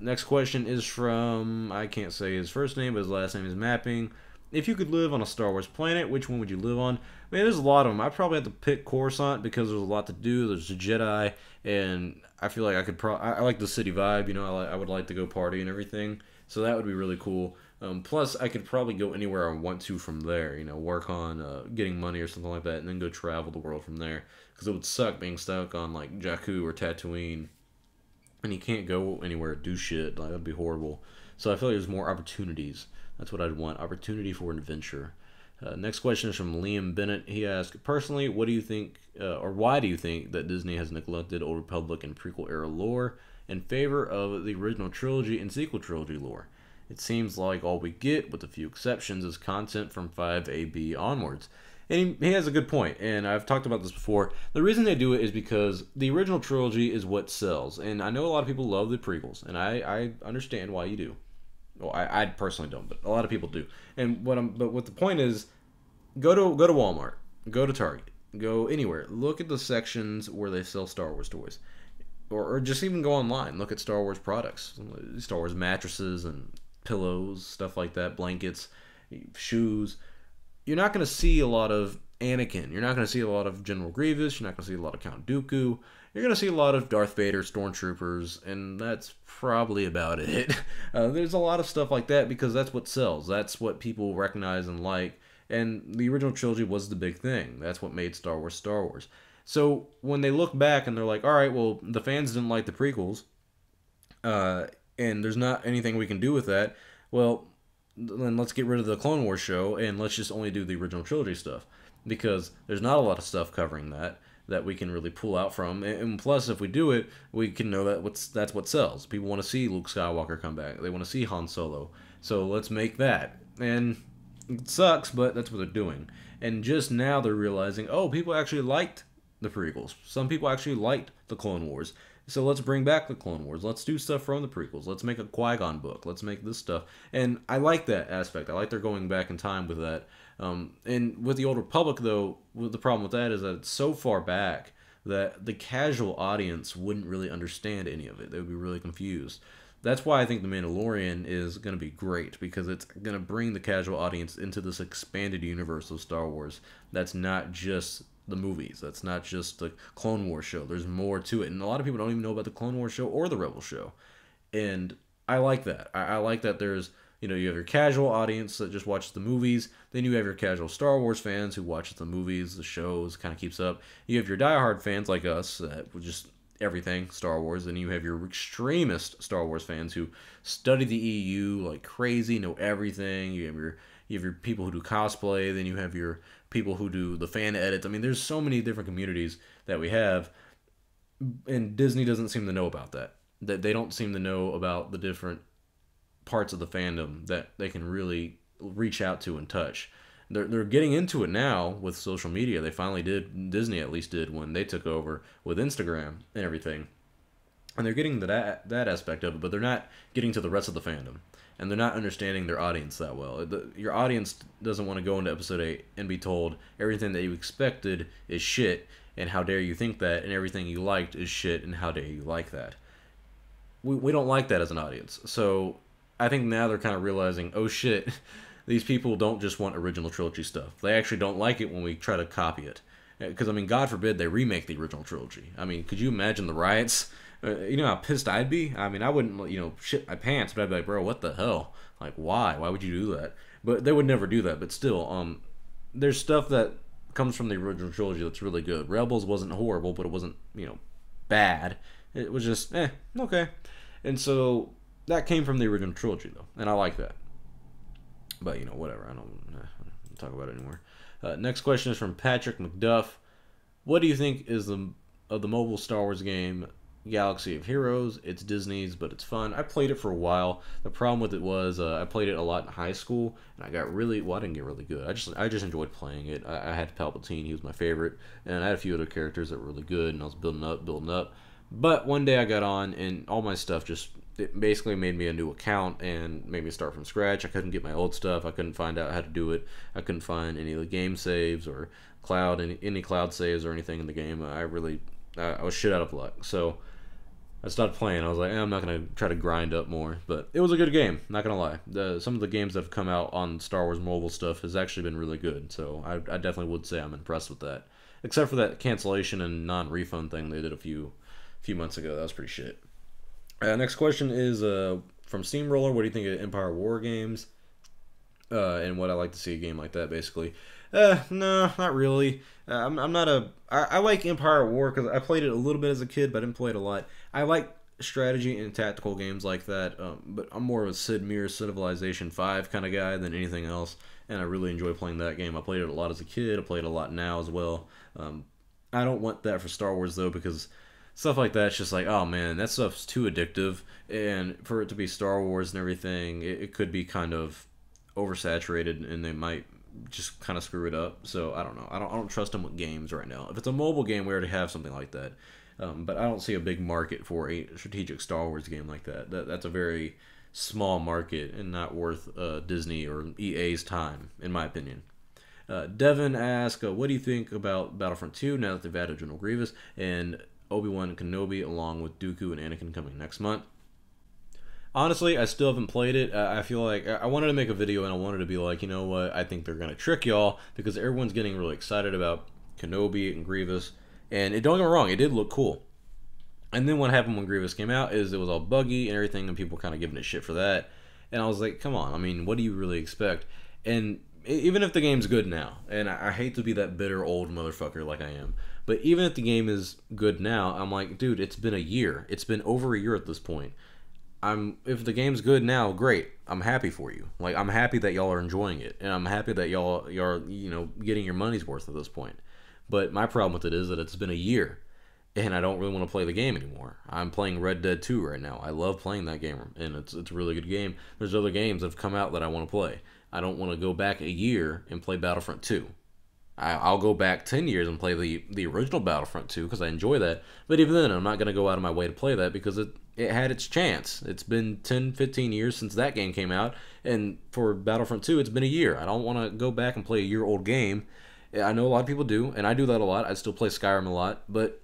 Next question is from, I can't say his first name, but his last name is Mapping. If you could live on a Star Wars planet, which one would you live on? Man, there's a lot of them. I probably have to pick Coruscant because there's a lot to do. There's a Jedi, and I feel like I could I like the city vibe, you know. I would like to go party and everything, so that would be really cool. Plus, I could probably go anywhere I want to from there, you know, work on getting money or something like that, and then go travel the world from there. Because it would suck being stuck on, like, Jakku or Tatooine, and you can't go anywhere to do shit. Like, that'd be horrible. So I feel like there's more opportunities. That's what I'd want. Opportunity for an adventure. Next question is from Liam Bennett. He asked, personally, what do you think, or why do you think that Disney has neglected Old Republic and prequel era lore in favor of the original trilogy and sequel trilogy lore? It seems like all we get, with a few exceptions, is content from 5AB onwards. And he has a good point, and I've talked about this before. The reason they do it is because the original trilogy is what sells. And I know a lot of people love the prequels, and I understand why you do. Well, I personally don't, but a lot of people do. And what the point is, go to Walmart, go to Target, go anywhere. Look at the sections where they sell Star Wars toys, or just even go online. Look at Star Wars products, Star Wars mattresses and pillows, stuff like that, blankets, shoes. You're not going to see a lot of Anakin. You're not going to see a lot of General Grievous. You're not going to see a lot of Count Dooku. You're going to see a lot of Darth Vader, Stormtroopers, and that's probably about it. There's a lot of stuff like that because that's what sells. That's what people recognize and like. And the original trilogy was the big thing. That's what made Star Wars Star Wars. So when they look back and they're like, all right, well, the fans didn't like the prequels, and there's not anything we can do with that. Well, then let's get rid of the Clone Wars show and let's just only do the original trilogy stuff, because there's not a lot of stuff covering that we can really pull out from. And plus, if we do it, we can know that's what sells. People want to see Luke Skywalker come back. They want to see Han Solo. So let's make that. And it sucks, but that's what they're doing. And just now they're realizing, oh, people actually liked the prequels. Some people actually liked the Clone Wars. So let's bring back the Clone Wars. Let's do stuff from the prequels. Let's make a Qui-Gon book. Let's make this stuff. And I like that aspect. I like they're going back in time with that. And with the Old Republic, though, the problem with that is that it's so far back that the casual audience wouldn't really understand any of it. They would be really confused. That's why I think The Mandalorian is going to be great, because it's going to bring the casual audience into this expanded universe of Star Wars that's not just the movies. That's not just the Clone Wars show. There's more to it. And a lot of people don't even know about the Clone Wars show or the Rebel show. And I like that. I like that there's, you have your casual audience that just watches the movies. Then you have your casual Star Wars fans who watches the movies, the shows, kind of keeps up. You have your diehard fans like us that would just everything Star Wars. And you have your extremist Star Wars fans who study the EU like crazy, know everything. You have your people who do cosplay. Then you have your people who do the fan edits. I mean, there's so many different communities that we have. And Disney doesn't seem to know about that. That they don't seem to know about the different parts of the fandom that they can really reach out to and touch. They're getting into it now with social media. They finally did. Disney at least did when they took over with Instagram and everything. And they're getting to that aspect of it, but they're not getting to the rest of the fandom. And they're not understanding their audience that well. Your audience doesn't want to go into episode 8 and be told everything that you expected is shit, and how dare you think that, and everything you liked is shit, and how dare you like that. We don't like that as an audience. So I think now they're kind of realizing, oh shit, these people don't just want original trilogy stuff. They actually don't like it when we try to copy it. Because, I mean, God forbid they remake the original trilogy. I mean, could you imagine the riots? You know how pissed I'd be? I mean, I wouldn't, shit my pants, but I'd be like, bro, what the hell? Like, why? Why would you do that? But they would never do that. But still, there's stuff that comes from the original trilogy that's really good. Rebels wasn't horrible, but it wasn't, bad. It was just, okay. And so that came from the original trilogy, though, and I like that. But, whatever. I don't talk about it anymore. Next question is from Patrick McDuff. What do you think is of the mobile Star Wars game Galaxy of Heroes? It's Disney's, but it's fun. I played it for a while. The problem with it was I played it a lot in high school, and I didn't get really good. I just enjoyed playing it. I had Palpatine. He was my favorite, and I had a few other characters that were really good, and I was building up. But one day I got on, and all my stuff it basically made me a new account and made me start from scratch. I couldn't get my old stuff. I couldn't find out how to do it. I couldn't find any of the game saves or any cloud saves or anything in the game. I was shit out of luck. So I stopped playing. I was like, I'm not going to try to grind up more. But it was a good game, not going to lie. Some of the games that have come out on Star Wars mobile stuff has actually been really good. So I definitely would say I'm impressed with that. Except for that cancellation and non-refund thing they did a few months ago. That was pretty shit. Next question is from Steamroller. What do you think of Empire War games? And what I like to see a game like that, basically. No, not really. I'm not a... I like Empire War because I played it a little bit as a kid, but I didn't play it a lot. I like strategy and tactical games like that, but I'm more of a Sid Meier's Civilization 5 kind of guy than anything else, and I really enjoy playing that game. I played it a lot as a kid. I played it a lot now as well. I don't want that for Star Wars, though, because stuff like that's just like, oh man, that stuff's too addictive, and for it to be Star Wars and everything, it could be kind of oversaturated, and they might just kind of screw it up. So I don't know. I don't trust them with games right now. If it's a mobile game, we already have something like that, but I don't see a big market for a strategic Star Wars game like that. That's a very small market and not worth Disney or EA's time, in my opinion. Devin asks, what do you think about Battlefront 2 now that they've added General Grievous and Obi-Wan Kenobi along with Dooku and Anakin coming next month? Honestly, I still haven't played it. I feel like I wanted to make a video and I wanted to be like, you know what, I think they're going to trick y'all because everyone's getting really excited about Kenobi and Grievous. And don't get me wrong, it did look cool. And then what happened when Grievous came out is it was all buggy and everything, and people kind of giving it shit for that. And I was like, come on, I mean, what do you really expect? And even if the game's good now, and I hate to be that bitter old motherfucker like I am, but even if the game is good now, I'm like, dude, it's been a year. It's been over a year at this point. if the game's good now, great. I'm happy for you. Like, I'm happy that y'all are enjoying it, and I'm happy that y'all are, getting your money's worth at this point. But my problem with it is that it's been a year, and I don't really want to play the game anymore. I'm playing Red Dead 2 right now. I love playing that game, and it's a really good game. There's other games that have come out that I want to play. I don't want to go back a year and play Battlefront 2. I'll go back 10 years and play the original Battlefront 2 because I enjoy that. But even then, I'm not going to go out of my way to play that because it had its chance. It's been 10, 15 years since that game came out, and for Battlefront 2, it's been a year. I don't want to go back and play a year-old game. I know a lot of people do, and I do that a lot. I still play Skyrim a lot, but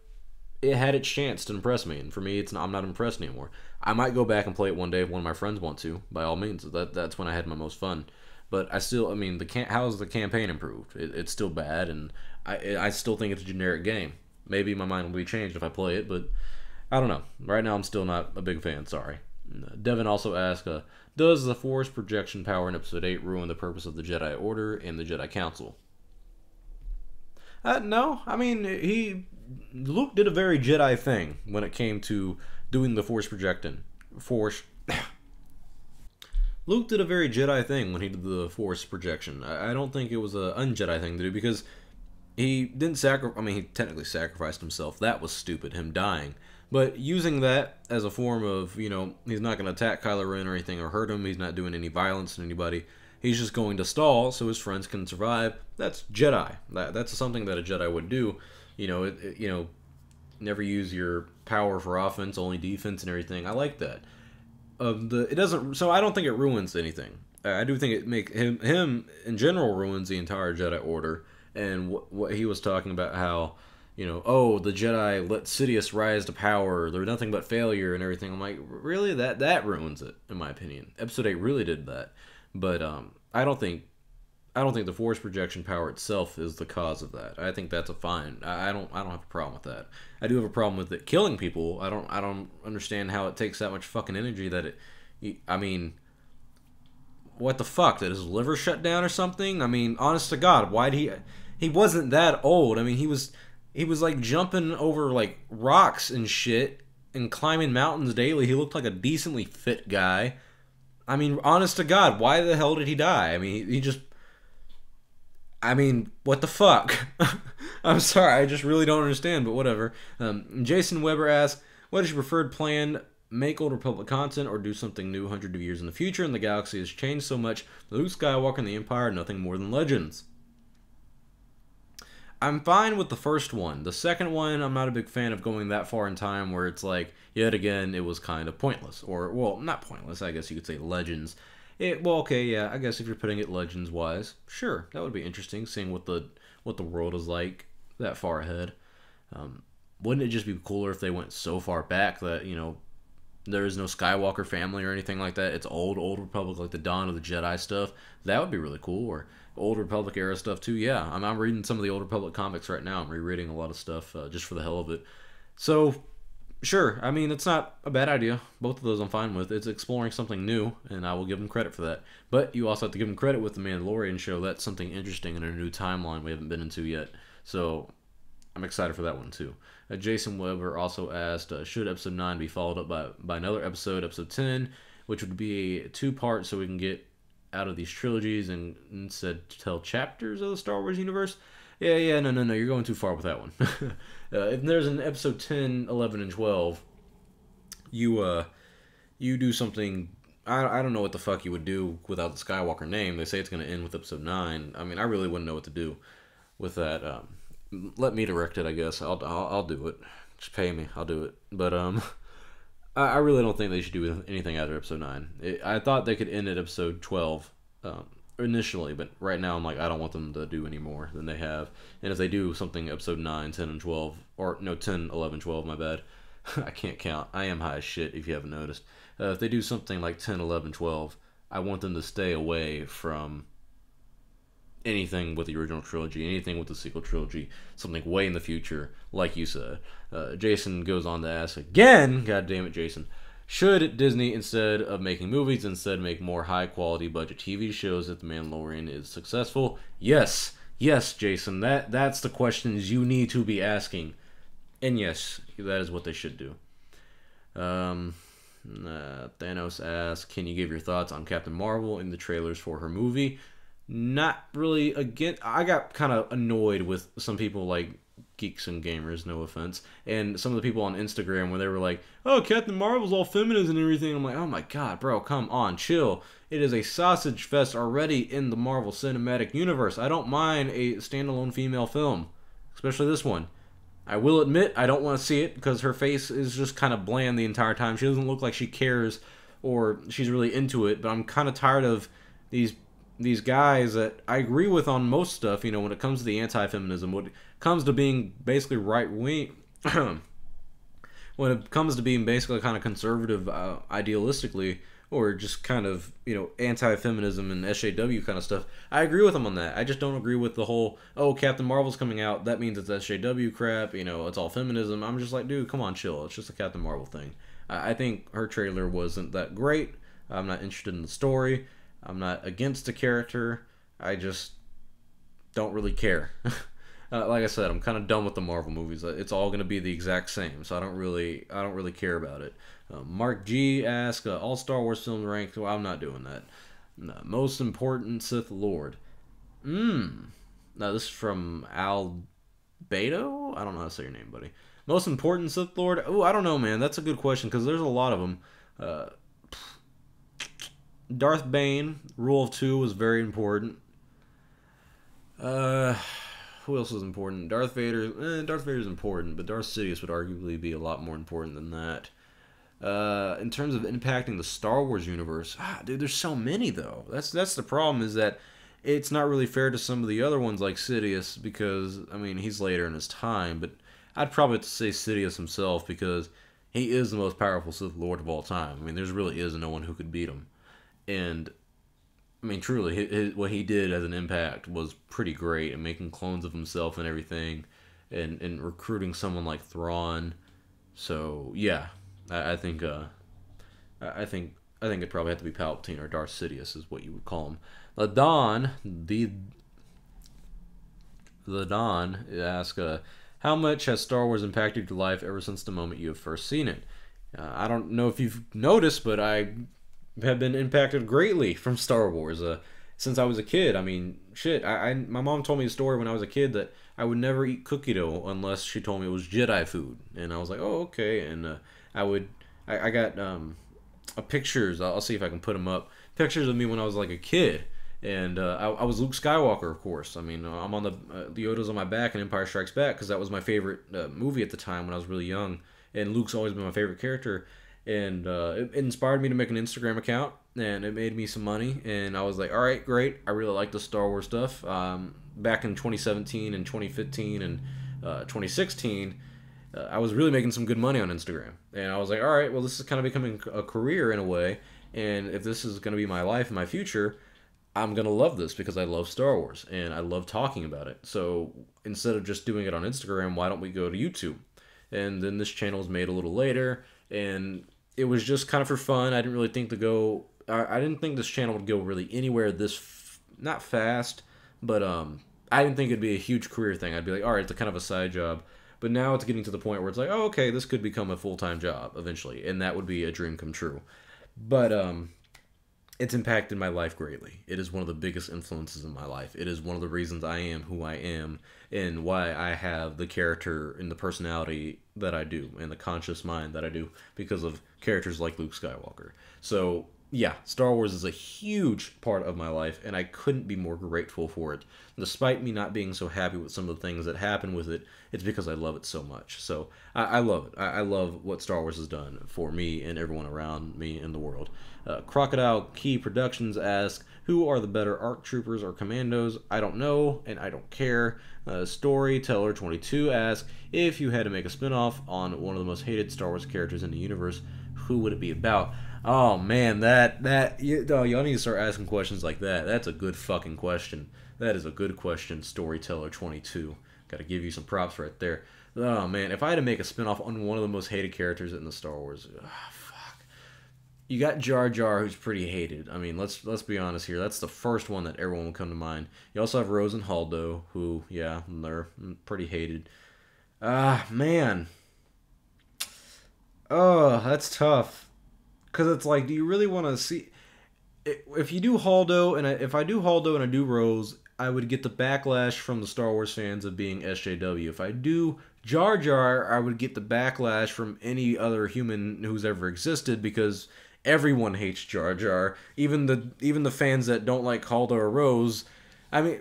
it had its chance to impress me, and for me, I'm not impressed anymore. I might go back and play it one day if one of my friends want to, by all means. That's when I had my most fun. But how's the campaign improved? It's still bad, and I still think it's a generic game. Maybe my mind will be changed if I play it, but I don't know. Right now, I'm still not a big fan, sorry. Devin also asked, does the Force projection power in Episode 8 ruin the purpose of the Jedi Order and the Jedi Council? No. I mean, Luke did a very Jedi thing when it came to doing the Force projecting. Luke did a very Jedi thing when he did the Force projection. I don't think it was an un-Jedi thing to do because he didn't he technically sacrificed himself. That was stupid, him dying. But using that as a form of, he's not going to attack Kylo Ren or anything or hurt him. He's not doing any violence to anybody. He's just going to stall so his friends can survive. That's Jedi. That's something that a Jedi would do. Never use your power for offense, only defense and everything. I like that. So I don't think it ruins anything. I do think him in general ruins the entire Jedi Order, and what he was talking about how, the Jedi let Sidious rise to power, they're nothing but failure and everything. I'm like, really? That ruins it, in my opinion. Episode 8 really did that. But I don't think the Force projection power itself is the cause of that. I think that's fine. I don't have a problem with that. I do have a problem with it killing people. I don't understand how it takes that much fucking energy what the fuck? Did his liver shut down or something? Honest to God, why'd he wasn't that old. He was like jumping over like rocks and shit and climbing mountains daily. He looked like a decently fit guy. Honest to God, why the hell did he die? What the fuck? I'm sorry, I just really don't understand, but whatever. Jason Weber asks, what is your preferred plan? Make Old Republic content or do something new 100 years in the future and the galaxy has changed so much, Luke Skywalker and the Empire are nothing more than legends. I'm fine with the first one. The second one, I'm not a big fan of going that far in time where it's like, yet again, it was kind of pointless. Or, well, not pointless, I guess you could say legends. I guess if you're putting it legends-wise, sure, that would be interesting, seeing what the world is like that far ahead. Wouldn't it just be cooler if they went so far back that, there is no Skywalker family or anything like that? It's Old Republic, like the Dawn of the Jedi stuff. That would be really cool. Or Old Republic era stuff too. Yeah, I'm reading some of the Old Republic comics right now. I'm rereading a lot of stuff just for the hell of it. So, sure. It's not a bad idea. Both of those I'm fine with. It's exploring something new, and I will give them credit for that. But you also have to give them credit with the Mandalorian show. That's something interesting in a new timeline we haven't been into yet. So, I'm excited for that one too. Jason Weber also asked, should episode 9 be followed up by another episode 10, which would be a 2-part so we can get out of these trilogies and instead tell chapters of the Star Wars universe? No, you're going too far with that one. If there's an episode 10, 11, and 12, you do something. I don't know what the fuck you would do without the Skywalker name. They say it's going to end with episode 9. I really wouldn't know what to do with that. Let me direct it, I guess. I'll do it. Just pay me. I'll do it. But I really don't think they should do anything after episode 9. I thought they could end at episode 12 initially, but right now I'm like, I don't want them to do any more than they have. And if they do something episode 9, 10, and 12, or no, 10, 11, 12, my bad. I can't count. I am high as shit if you haven't noticed. If they do something like 10, 11, 12, I want them to stay away from anything with the original trilogy, anything with the sequel trilogy, something way in the future, like you said. Jason goes on to ask again, god damn it, Jason, should Disney, instead of making movies, instead make more high-quality budget TV shows if The Mandalorian is successful? Yes, Jason, that's the questions you need to be asking. And yes, that is what they should do. Thanos asks, can you give your thoughts on Captain Marvel in the trailers for her movie? Not really. Again, I got kind of annoyed with some people like geeks and gamers, no offense, and some of the people on Instagram where they were like, "Oh, Captain Marvel's all feminist and everything." I'm like, "Oh my god, bro, come on, chill. It is a sausage fest already in the Marvel Cinematic Universe. I don't mind a standalone female film, especially this one. I will admit I don't want to see it because her face is just kind of bland the entire time. She doesn't look like she cares or she's really into it. But I'm kind of tired of these guys that I agree with on most stuff. You know, when it comes to the anti-feminism, when it comes to being basically right wing, when it comes to being basically kind of conservative idealistically, or just kind of, you know, anti-feminism and SJW kind of stuff. I agree with them on that. I just don't agree with the whole, oh, Captain Marvel's coming out, that means it's SJW crap, you know, it's all feminism. I'm just like, dude, come on, chill. It's just a Captain Marvel thing. I think her trailer wasn't that great. I'm not interested in the story. I'm not against the character. I just don't really care. Like I said, I'm kind of done with the Marvel movies. It's all going to be the exact same, so I don't really care about it. Mark G asks, all Star Wars films ranked. Well, I'm not doing that. No, most important Sith Lord. Now this is from Al Beto? I don't know how to say your name, buddy. Most important Sith Lord? Oh, I don't know, man. That's a good question because there's a lot of them. Darth Bane, Rule of Two was very important. Who else was important? Darth Vader. Darth Vader's important, but Darth Sidious would arguably be a lot more important than that. In terms of impacting the Star Wars universe, dude, there's so many though. That's the problem, is that it's not really fair to some of the other ones like Sidious because, I mean, he's later in his time, but I'd probably have to say Sidious himself because he is the most powerful Sith Lord of all time. I mean, there really is no one who could beat him. And I mean, truly, what he did as an impact was pretty great, and making clones of himself and everything, and recruiting someone like Thrawn. So yeah, I think it'd probably have to be Palpatine or Darth Sidious is what you would call him. The Don asks, how much has Star Wars impacted your life ever since the moment you have first seen it? I don't know if you've noticed, but I have been impacted greatly from Star Wars since I was a kid. I mean, shit, my mom told me a story when I was a kid that I would never eat cookie dough unless she told me it was Jedi food, and I was like, oh, okay. And I got pictures. I'll see if I can put them up. Pictures of me when I was like a kid, and I was Luke Skywalker, of course. I mean, I'm on the Yoda's on my back in Empire Strikes Back because that was my favorite movie at the time when I was really young, and Luke's always been my favorite character. And it inspired me to make an Instagram account, and it made me some money, and I was like, all right, great, I really like the Star Wars stuff. Back in 2017 and 2015 and 2016, I was really making some good money on Instagram, and I was like, all right, well, this is kind of becoming a career in a way, and if this is going to be my life and my future, I'm going to love this because I love Star Wars, and I love talking about it. So instead of just doing it on Instagram, why don't we go to YouTube? And then this channel was made a little later, and it was just kind of for fun. I didn't really think I didn't think this channel would go really anywhere not fast, but I didn't think it'd be a huge career thing. I'd be like, all right, it's kind of a side job. But now it's getting to the point where it's like, oh, okay, this could become a full-time job eventually, and that would be a dream come true. But it's impacted my life greatly. It is one of the biggest influences in my life. It is one of the reasons I am who I am, and why I have the character and the personality that I do, and the conscious mind that I do, because of characters like Luke Skywalker. So yeah, Star Wars is a huge part of my life, and I couldn't be more grateful for it. Despite me not being so happy with some of the things that happen with it, it's because I love it so much. So I love it. I love what Star Wars has done for me and everyone around me in the world. Crocodile Key Productions asks, who are the better ARC troopers or commandos? I don't know, and I don't care. Storyteller 22 asks, if you had to make a spinoff on one of the most hated Star Wars characters in the universe, who would it be about? Oh man, y'all need to start asking questions like that. That's a good fucking question. That is a good question, Storyteller 22. Gotta give you some props right there. Oh man, if I had to make a spinoff on one of the most hated characters in the Star Wars, fuck. You got Jar Jar, who's pretty hated. I mean, let's be honest here. That's the first one that everyone will come to mind. You also have Rose and Holdo, who, yeah, they're pretty hated. Man. Oh, that's tough. Because it's like, do you really want to see... If you do Haldo, and if I do Haldo and I do Rose, I would get the backlash from the Star Wars fans of being SJW. If I do Jar Jar, I would get the backlash from any other human who's ever existed, because everyone hates Jar Jar. Even the fans that don't like Haldo or Rose. I mean,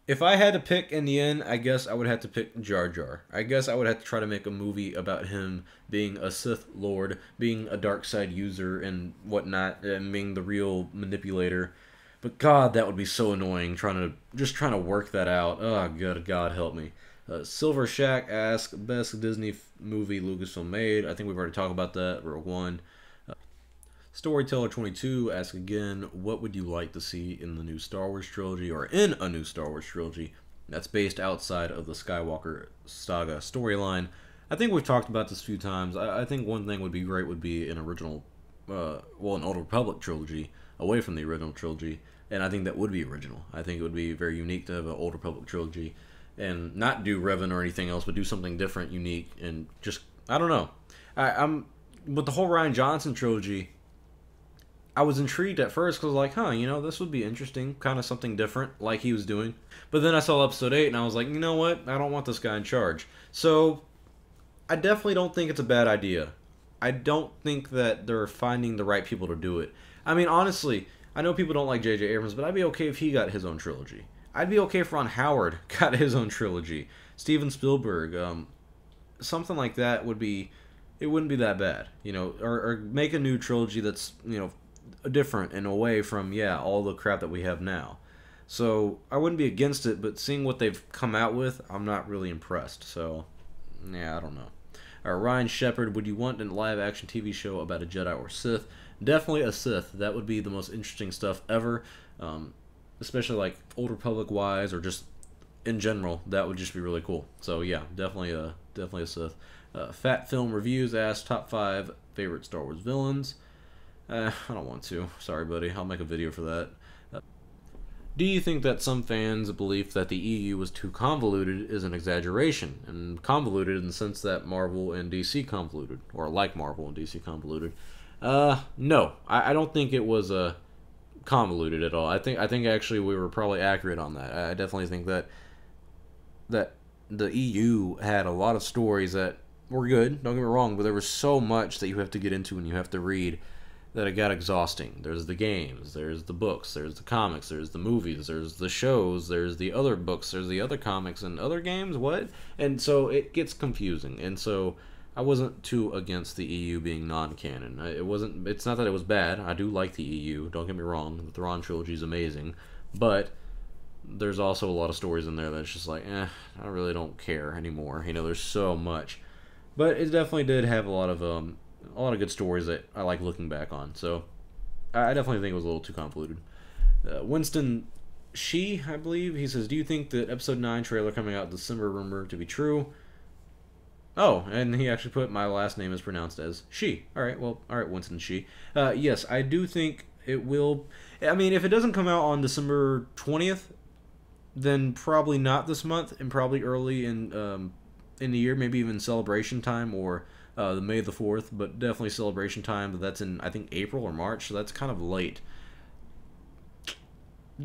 if I had to pick in the end, I guess I would have to pick Jar Jar. I guess I would have to try to make a movie about him being a Sith Lord, being a dark side user and whatnot, and being the real manipulator. But God, that would be so annoying, trying to work that out. Oh, good God, help me. Silver Shack asks, best Disney movie Lucasfilm made. I think we've already talked about that, Rogue One. Storyteller22 asks again, what would you like to see in the new Star Wars trilogy, or in a new Star Wars trilogy that's based outside of the Skywalker saga storyline? I think we've talked about this a few times. I think one thing would be great would be an original, an Old Republic trilogy away from the original trilogy, and I think that would be original. I think it would be very unique to have an Old Republic trilogy and not do Revan or anything else, but do something different, unique, and just, I don't know. I'm with the whole Rian Johnson trilogy, I was intrigued at first because, like, this would be interesting, kind of something different, like he was doing. But then I saw episode 8, and I was like, you know what? I don't want this guy in charge. So, I definitely don't think it's a bad idea. I don't think that they're finding the right people to do it. I mean, honestly, I know people don't like J.J. Abrams, but I'd be okay if he got his own trilogy. I'd be okay if Ron Howard got his own trilogy. Steven Spielberg, something like that would be... It wouldn't be that bad, or make a new trilogy that's, different and away from all the crap that we have now. So I wouldn't be against it, but seeing what they've come out with, I'm not really impressed. So I don't know. Ryan Shepard, would you want a live action TV show about a Jedi or Sith? Definitely a Sith. That would be the most interesting stuff ever, especially like Old Republic wise, or just in general. That would just be really cool. So yeah, definitely a Sith. Fat Film Reviews asks top 5 favorite Star Wars villains. I don't want to. Sorry, buddy. I'll make a video for that. Do you think that some fans' belief that the EU was too convoluted is an exaggeration? And convoluted in the sense that Marvel and DC convoluted, or like Marvel and DC convoluted? No. I don't think it was convoluted at all. I think actually we were probably accurate on that. I definitely think that the EU had a lot of stories that were good, don't get me wrong, but there was so much that you have to get into and you have to read that it got exhausting. There's the games, there's the books, there's the comics, there's the movies, there's the shows, there's the other books, there's the other comics and other games, what? And so it gets confusing. And so I wasn't too against the EU being non-canon. It's not that it was bad. I do like the EU, don't get me wrong. The Thrawn trilogy is amazing. But there's also a lot of stories in there that's just like, I really don't care anymore. There's so much. But it definitely did have a lot of good stories that I like looking back on. So I definitely think it was a little too convoluted. Winston I believe, he says, do you think that episode 9 trailer coming out December rumor to be true? Oh, and he actually put my last name is pronounced as she. Alright, Winston she. Yes, I do think it will. I mean, if it doesn't come out on December 20th, then probably not this month, and probably early in the year, maybe even celebration time, or the May the 4th, but definitely celebration time. But that's in, I think, April or March, so that's kind of late.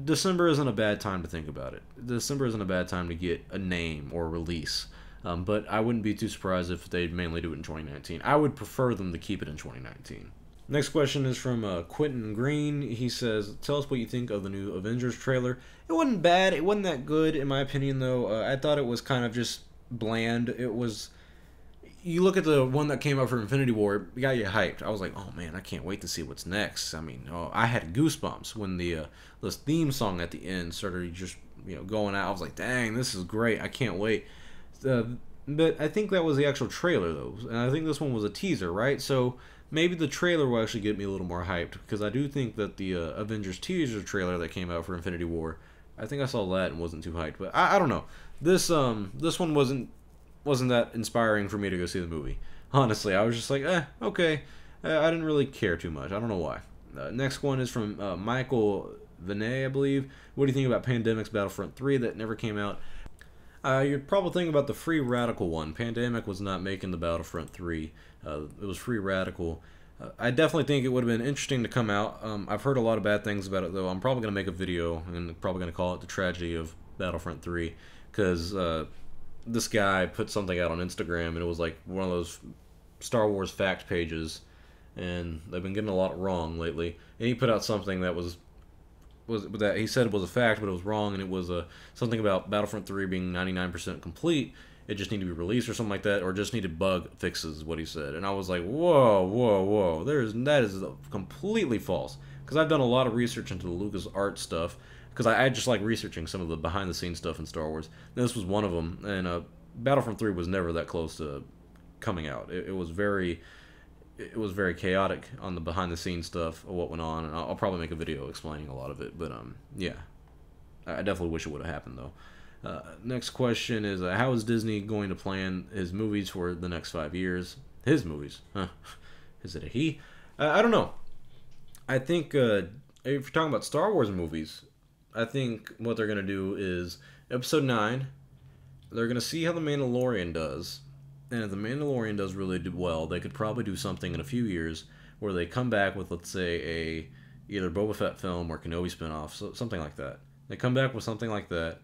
December isn't a bad time to think about it. December isn't a bad time to get a name or release. But I wouldn't be too surprised if they mainly do it in 2019. I would prefer them to keep it in 2019. Next question is from Quentin Green. He says, tell us what you think of the new Avengers trailer. It wasn't bad. It wasn't that good, in my opinion, though. I thought it was kind of just bland. It was... You look at the one that came out for Infinity War, it got you hyped. I was like, oh man, I can't wait to see what's next. I mean, I had goosebumps when this theme song at the end started just going out. I was like, dang, this is great. I can't wait. But I think that was the actual trailer, though. And I think this one was a teaser, right? So maybe the trailer will actually get me a little more hyped, because I do think that the Avengers teaser trailer that came out for Infinity War, I think I saw that and wasn't too hyped. But I don't know. This one wasn't that inspiring for me to go see the movie. Honestly, I was just like, okay. I didn't really care too much. I don't know why. Next one is from Michael Vinay, I believe. What do you think about Pandemic's Battlefront 3 that never came out? You're probably thinking about the Free Radical one. Pandemic was not making the Battlefront 3. It was Free Radical. I definitely think it would have been interesting to come out. I've heard a lot of bad things about it, though. I'm probably going to make a video, and probably going to call it The Tragedy of Battlefront 3, because this guy put something out on Instagram, and it was like one of those Star Wars fact pages, and they've been getting a lot wrong lately. And he put out something that was that he said was a fact, but it was wrong, and it was something about Battlefront 3 being 99% complete. It just needed to be released or something like that, or just needed bug fixes, is what he said. And I was like, whoa, whoa, whoa. That is completely false. Because I've done a lot of research into the LucasArts stuff, because I just like researching some of the behind-the-scenes stuff in Star Wars. And this was one of them, and Battlefront 3 was never that close to coming out. It was very chaotic on the behind-the-scenes stuff of what went on, and I'll probably make a video explaining a lot of it. But yeah, I definitely wish it would have happened, though. Next question is, how is Disney going to plan his movies for the next 5 years? His movies? Huh. Is it a he? I don't know. I think, if you're talking about Star Wars movies, I think what they're going to do is, Episode 9, they're going to see how The Mandalorian does. And if The Mandalorian does really well, they could probably do something in a few years where they come back with, let's say, either Boba Fett film or Kenobi spinoff, so something like that. They come back with something like that,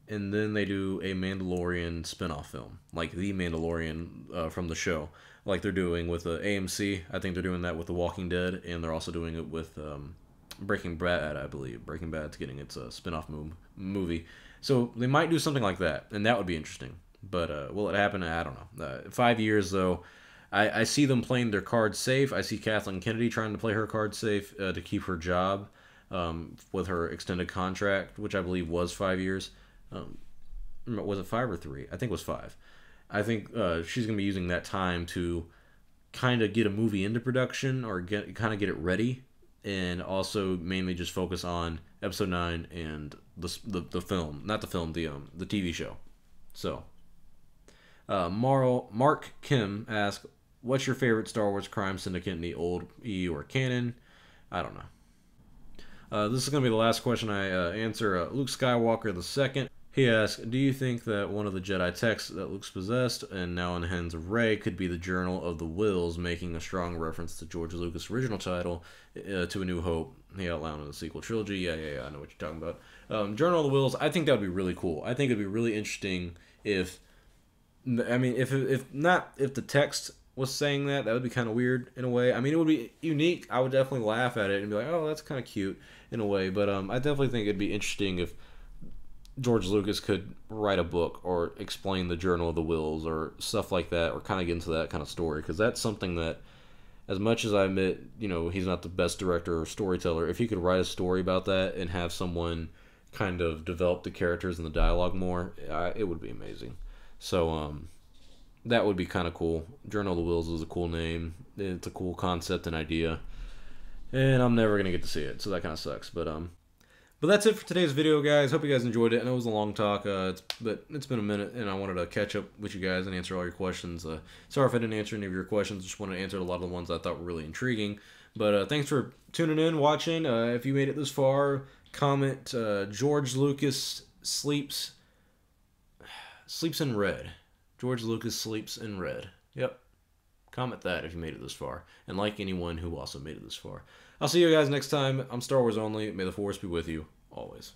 and then they do a Mandalorian spin-off film, like The Mandalorian from the show, like they're doing with AMC. I think they're doing that with The Walking Dead, and they're also doing it with Breaking Bad, I believe. Breaking Bad's getting its spin-off movie. So they might do something like that, and that would be interesting. But will it happen? I don't know. 5 years, though, I see them playing their cards safe. I see Kathleen Kennedy trying to play her cards safe to keep her job with her extended contract, which I believe was 5 years. Was it 5 or 3? I think it was 5. I think she's going to be using that time to kind of get a movie into production or get it ready, and also mainly just focus on Episode 9 and the film, not the film, the TV show. So, Mark Kim asks, what's your favorite Star Wars crime syndicate in the old EU or canon? I don't know. This is going to be the last question I answer. Luke Skywalker II. He asks, do you think that one of the Jedi texts that Luke's possessed and now in the hands of Rey could be the Journal of the Wills, making a strong reference to George Lucas' original title, To A New Hope? He outlined in the sequel trilogy. Yeah, I know what you're talking about. Journal of the Wills, I think that would be really cool. I think it would be really interesting if the text was saying that would be kind of weird in a way. I mean, it would be unique. I would definitely laugh at it and be like, oh, that's kind of cute in a way. But I definitely think it'd be interesting if George Lucas could write a book or explain the Journal of the Wills or stuff like that, or kind of get into that kind of story, because that's something that, as much as I admit, he's not the best director or storyteller, if he could write a story about that and have someone kind of develop the characters and the dialogue more, it would be amazing. So that would be kind of cool. Journal of the Wills is a cool name. It's a cool concept and idea, and I'm never gonna get to see it, so that kind of sucks. But that's it for today's video, guys. Hope you guys enjoyed it. I know it was a long talk, but it's been a minute, and I wanted to catch up with you guys and answer all your questions. Sorry if I didn't answer any of your questions. Just wanted to answer a lot of the ones I thought were really intriguing. But thanks for tuning in, watching. If you made it this far, comment George Lucas sleeps in red. George Lucas sleeps in red. Yep. Comment that if you made it this far. And like anyone who also made it this far. I'll see you guys next time. I'm Star Wars Only. May the Force be with you, always.